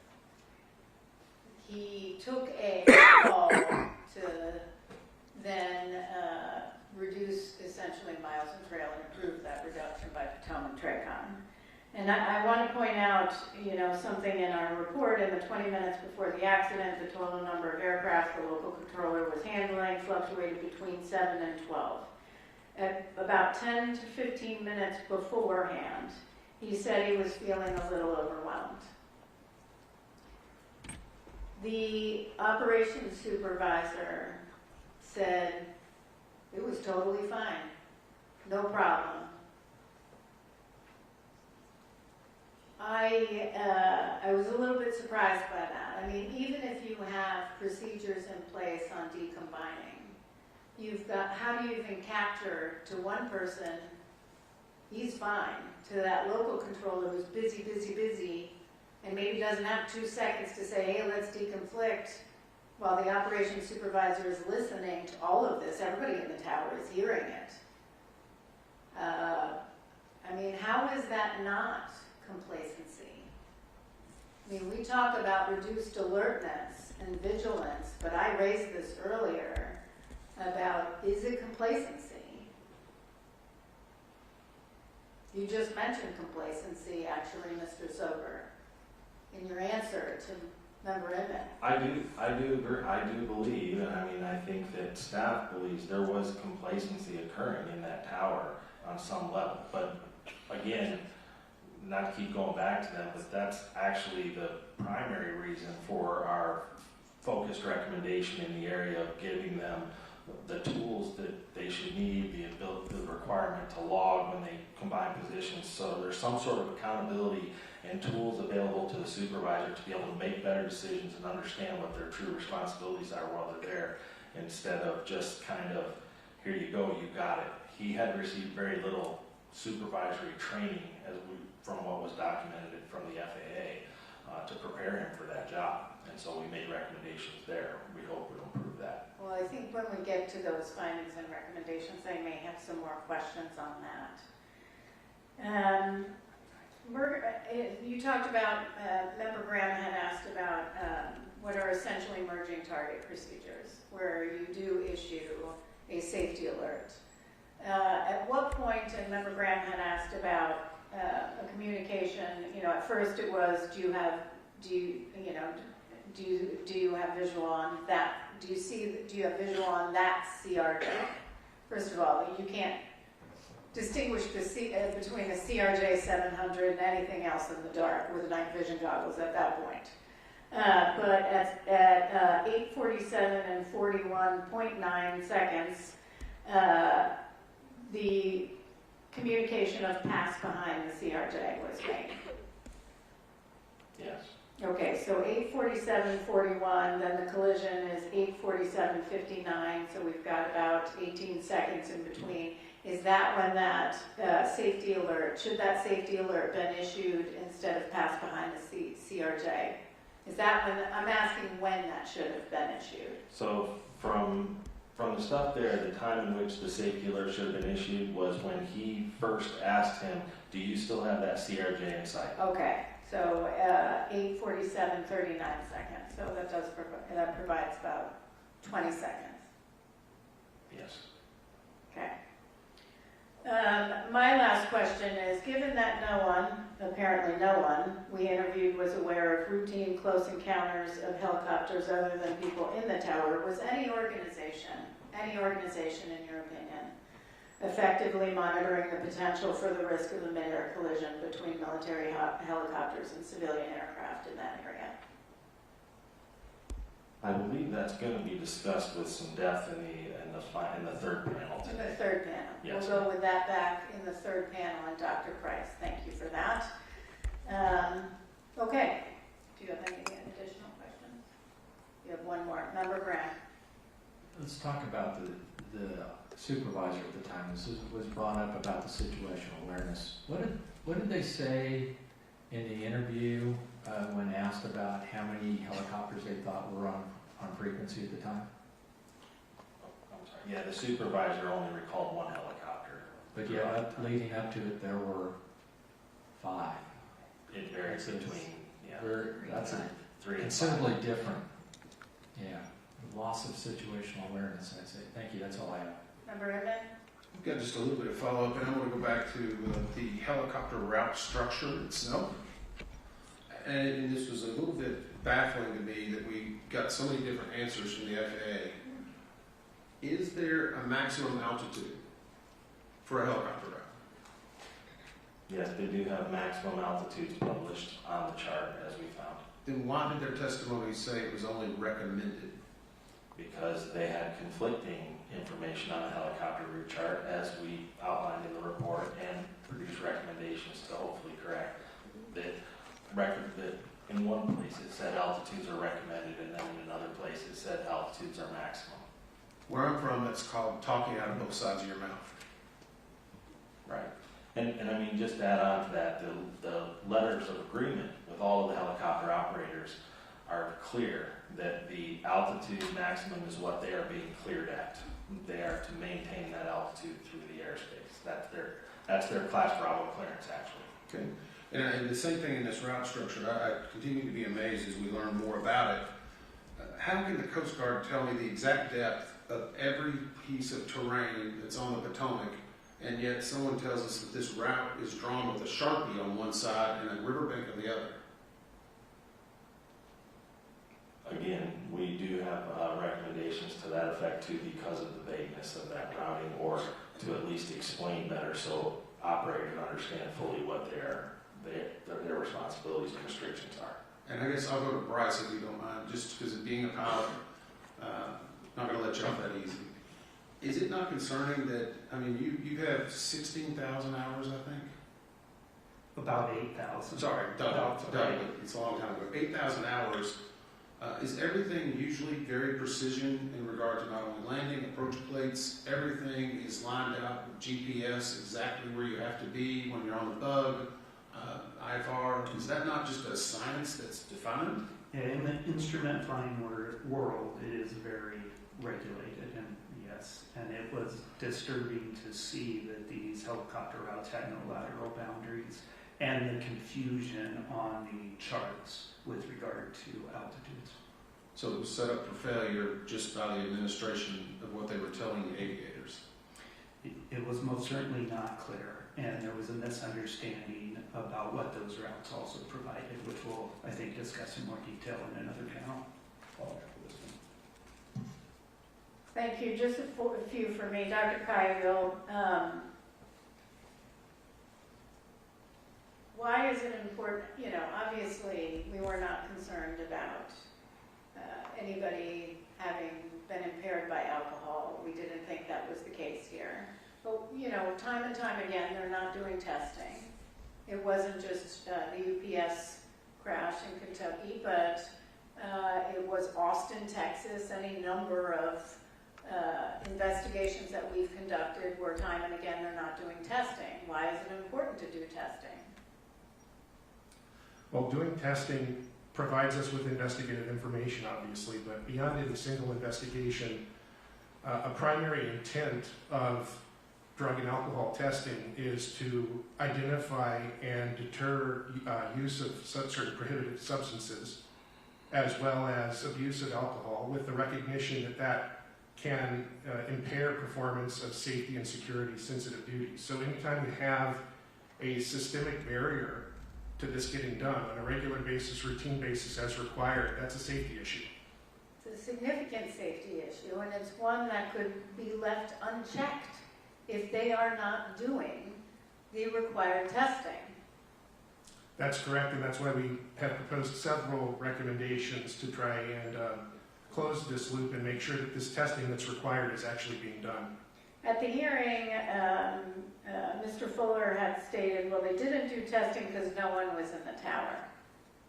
He took a call to then reduce essentially miles and trail and improve that reduction by Potomac Tracon. And I want to point out, something in our report. In the 20 minutes before the accident, the total number of aircraft the local controller was handling fluctuated between 7 and 12. At about 10 to 15 minutes beforehand, he said he was feeling a little overwhelmed. The operations supervisor said it was totally fine, no problem. I was a little bit surprised by that. Even if you have procedures in place on decombining, how do you even capture to one person, he's fine, to that local controller who's busy, and maybe doesn't have 2 seconds to say, hey, let's deconflict, while the operations supervisor is listening to all of this. Everybody in the tower is hearing it. How is that not complacency? We talk about reduced alertness and vigilance, but I raised this earlier about, is it complacency? You just mentioned complacency, actually, Mr. Sober, in your answer to Member Emmett. I do agree. I do believe, and I think that staff believes there was complacency occurring in that tower on some level. But again, not to keep going back to them, but that's actually the primary reason for our focused recommendation in the area of giving them the tools that they should need, the requirement to log when they combine positions. So there's some sort of accountability and tools available to the supervisor to be able to make better decisions and understand what their true responsibilities are while they're there, instead of just kind of, here you go, you got it. He had received very little supervisory training, from what was documented from the FAA, to prepare him for that job. And so we made recommendations there. We hope we'll improve that. Well, I think when we get to those findings and recommendations, I may have some more questions on that. You talked about, Member Graham had asked about what are essentially merging target procedures, where you do issue a safety alert. At what point, and Member Graham had asked about do you have visual on that? Do you have visual on that CRJ? First of all, you can't distinguish between the CRJ 700 and anything else in the dark with night vision goggles at that point. But at 8:47 and 41.9 seconds, the communication of pass behind the CRJ was made. Yes. Okay, so 8:47:41, then the collision is 8:47:59, so we've got about 18 seconds in between. Is that when that safety alert, should that safety alert been issued instead of pass behind the CRJ? Is that when, I'm asking when that should have been issued? So from the stuff there, the time in which the safety alert should have been issued was when he first asked him, do you still have that CRJ in sight? Okay, so 8:47:39 seconds, so that provides about 20 seconds. Yes. Okay. My last question is, given that apparently no one we interviewed was aware of routine close encounters of helicopters other than people in the tower, was any organization in your opinion, effectively monitoring the potential for the risk of a mid-air collision between military helicopters and civilian aircraft in that area? I believe that's going to be discussed with some depth in the third panel In today. the third panel. Yes. We'll go with that back in the third panel, and Dr. Price, thank you for that. Okay, do you have any additional questions? You have one more. Member Graham. Let's talk about the supervisor at the time. This was brought up about the situational awareness. What did they say in the interview when asked about how many helicopters they thought were on frequency at the time? I'm sorry. Yeah, the supervisor only recalled one helicopter. But yeah, leading up to it, there were 5. It varied between, yeah, That's 3 and 5. considerably different. Yeah, loss of situational awareness, I'd say. Thank you, that's all I have. Member Inman? I've got just a little bit of follow-up, and I want to go back to the helicopter route structure itself. And this was a little bit baffling to me that we got so many different answers from the FAA. Is there a maximum altitude for a helicopter route? Yes, they do have maximum altitudes published on the chart, as we found, Then why did their testimony say it was only recommended? because they had conflicting information on the helicopter route chart, as we outlined in the report, and produced recommendations to hopefully correct that in one place it said altitudes are recommended, and then in another place it said altitudes are maximum. Where I'm from, that's called talking out of both sides of your mouth. Right. And I mean, just to add on to that, the letters of agreement with all of the helicopter operators are clear that the altitude maximum is what they are being cleared at. They are to maintain that altitude through the airspace. That's their class Bravo clearance, actually. Okay. And the same thing in this route structure. I continue to be amazed as we learn more about it. How can the Coast Guard tell me the exact depth of every piece of terrain that's on the Potomac, and yet someone tells us that this route is drawn with a Sharpie on one side and a riverbank on the other? Again, we do have recommendations to that effect too, because of the vagueness of that routing, or to at least explain better so operators understand fully what their responsibilities and restrictions are. And I guess I'll go to Bryce if you don't mind, just because of being a pilot, not going to let you off that easy. Is it not concerning that, I mean, you have 16,000 hours, I think? About 8,000. Sorry, double. It's a long time ago. 8,000 hours. Is everything usually very precision in regard to not only landing, approach plates, everything is lined out with GPS, exactly where you have to be when you're on the bug, IFR? Is that not just a science that's defined? Yeah, in the instrument flying world, it is very regulated, and yes, and it was disturbing to see that these helicopter routes had no lateral boundaries, and the confusion on the charts with regard to altitudes. So it was set up for failure just by the administration of what they were telling the aviators. It was most certainly not clear, and there was a misunderstanding about what those routes also provided, which we'll, I think, discuss in more detail in another panel. Thank you. Just a few for me. Dr. Kyle, why is it important? You know, obviously, we were not concerned about anybody having been impaired by alcohol. We didn't think that was the case here. But, you know, time and time again, they're not doing testing. It wasn't just the UPS crash in Kentucky, but it was Austin, Texas, any number of investigations that we've conducted where time and again they're not doing testing. Why is it important to do testing? Well, doing testing provides us with investigative information, obviously, but beyond any single investigation, a primary intent of drug and alcohol testing is to identify and deter use of certain prohibited substances, as well as abuse of alcohol, with the recognition that that can impair performance of safety and security sensitive duties. So anytime you have a systemic barrier to this getting done on a regular basis, routine basis as required, that's a safety issue. It's a significant safety issue, and it's one that could be left unchecked if they are not doing the required testing. That's correct, and that's why we have proposed several recommendations to try and close this loop and make sure that this testing that's required is actually being done. At the hearing, Mr. Fuller had stated, well, they didn't do testing because no one was in the tower.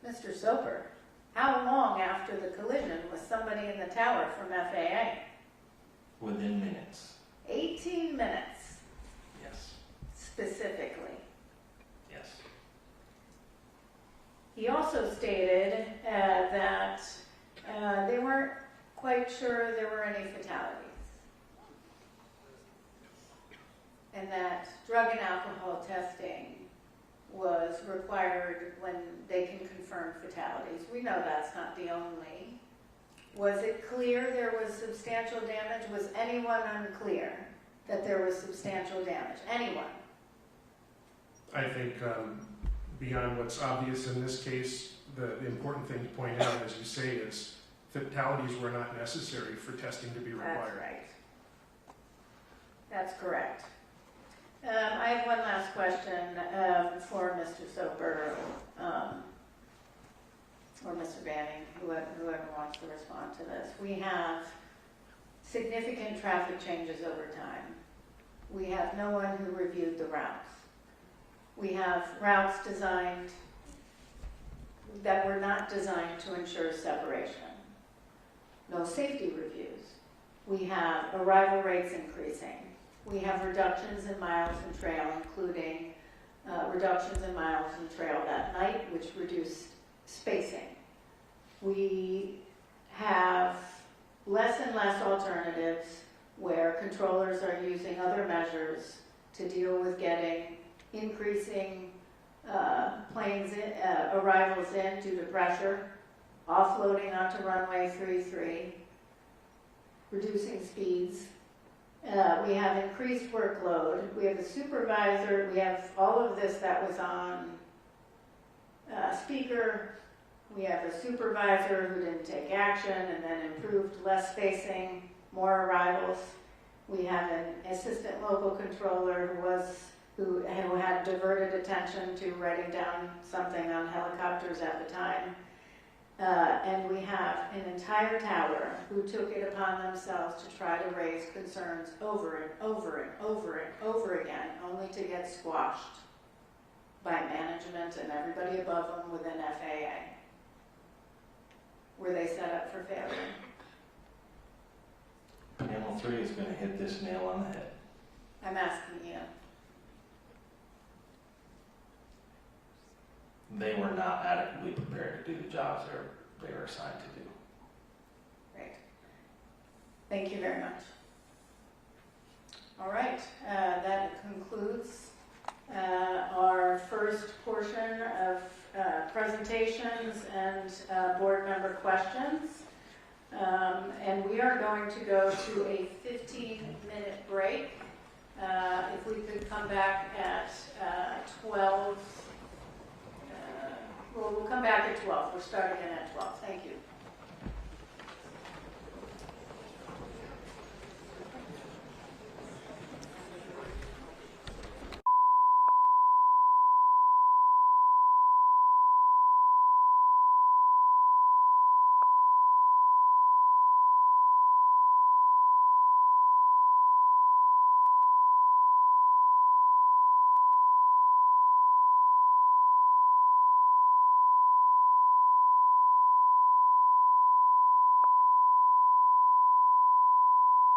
Mr. Soper, how long after the collision was somebody in the tower from FAA? Within minutes. 18 minutes, Yes. specifically. Yes. He also stated that they weren't quite sure there were any fatalities, and that drug and alcohol testing was required when they can confirm fatalities. We know that's not the only. Was it clear there was substantial damage? Was anyone unclear that there was substantial damage? Anyone? I think beyond what's obvious in this case, the important thing to point out, as you say, is fatalities were not necessary for testing to be required. That's right. That's correct. I have one last question for Mr. Soper or Mr. Banning, whoever wants to respond to this. We have significant traffic changes over time. We have no one who reviewed the routes. We have routes designed that were not designed to ensure separation. No safety reviews. We have arrival rates increasing. We have reductions in miles and trail, including reductions in miles and trail that night, which reduced spacing. We have less and less alternatives where controllers are using other measures to deal with getting increasing planes arrivals in due to pressure, offloading onto runway 33, reducing speeds. We have increased workload. We have a supervisor. We have all of this that was on speaker. We have a supervisor who didn't take action and then improved less spacing, more arrivals. We have an assistant local controller who had diverted attention to writing down something on helicopters at the time. And we have an entire tower who took it upon themselves to try to raise concerns over and over and over and over again, only to get squashed by management and everybody above them within FAA. Were they set up for failure? Panel 3 is going to hit this nail on the head. I'm asking you. They were not adequately prepared to do the jobs they were assigned to do. Great. Thank you very much. All right, that concludes our first portion of presentations and board member questions. And we are going to go to a 15-minute break. If we could come back at 12:30. we'll come back at 12. We'll start again at 12. Thank you.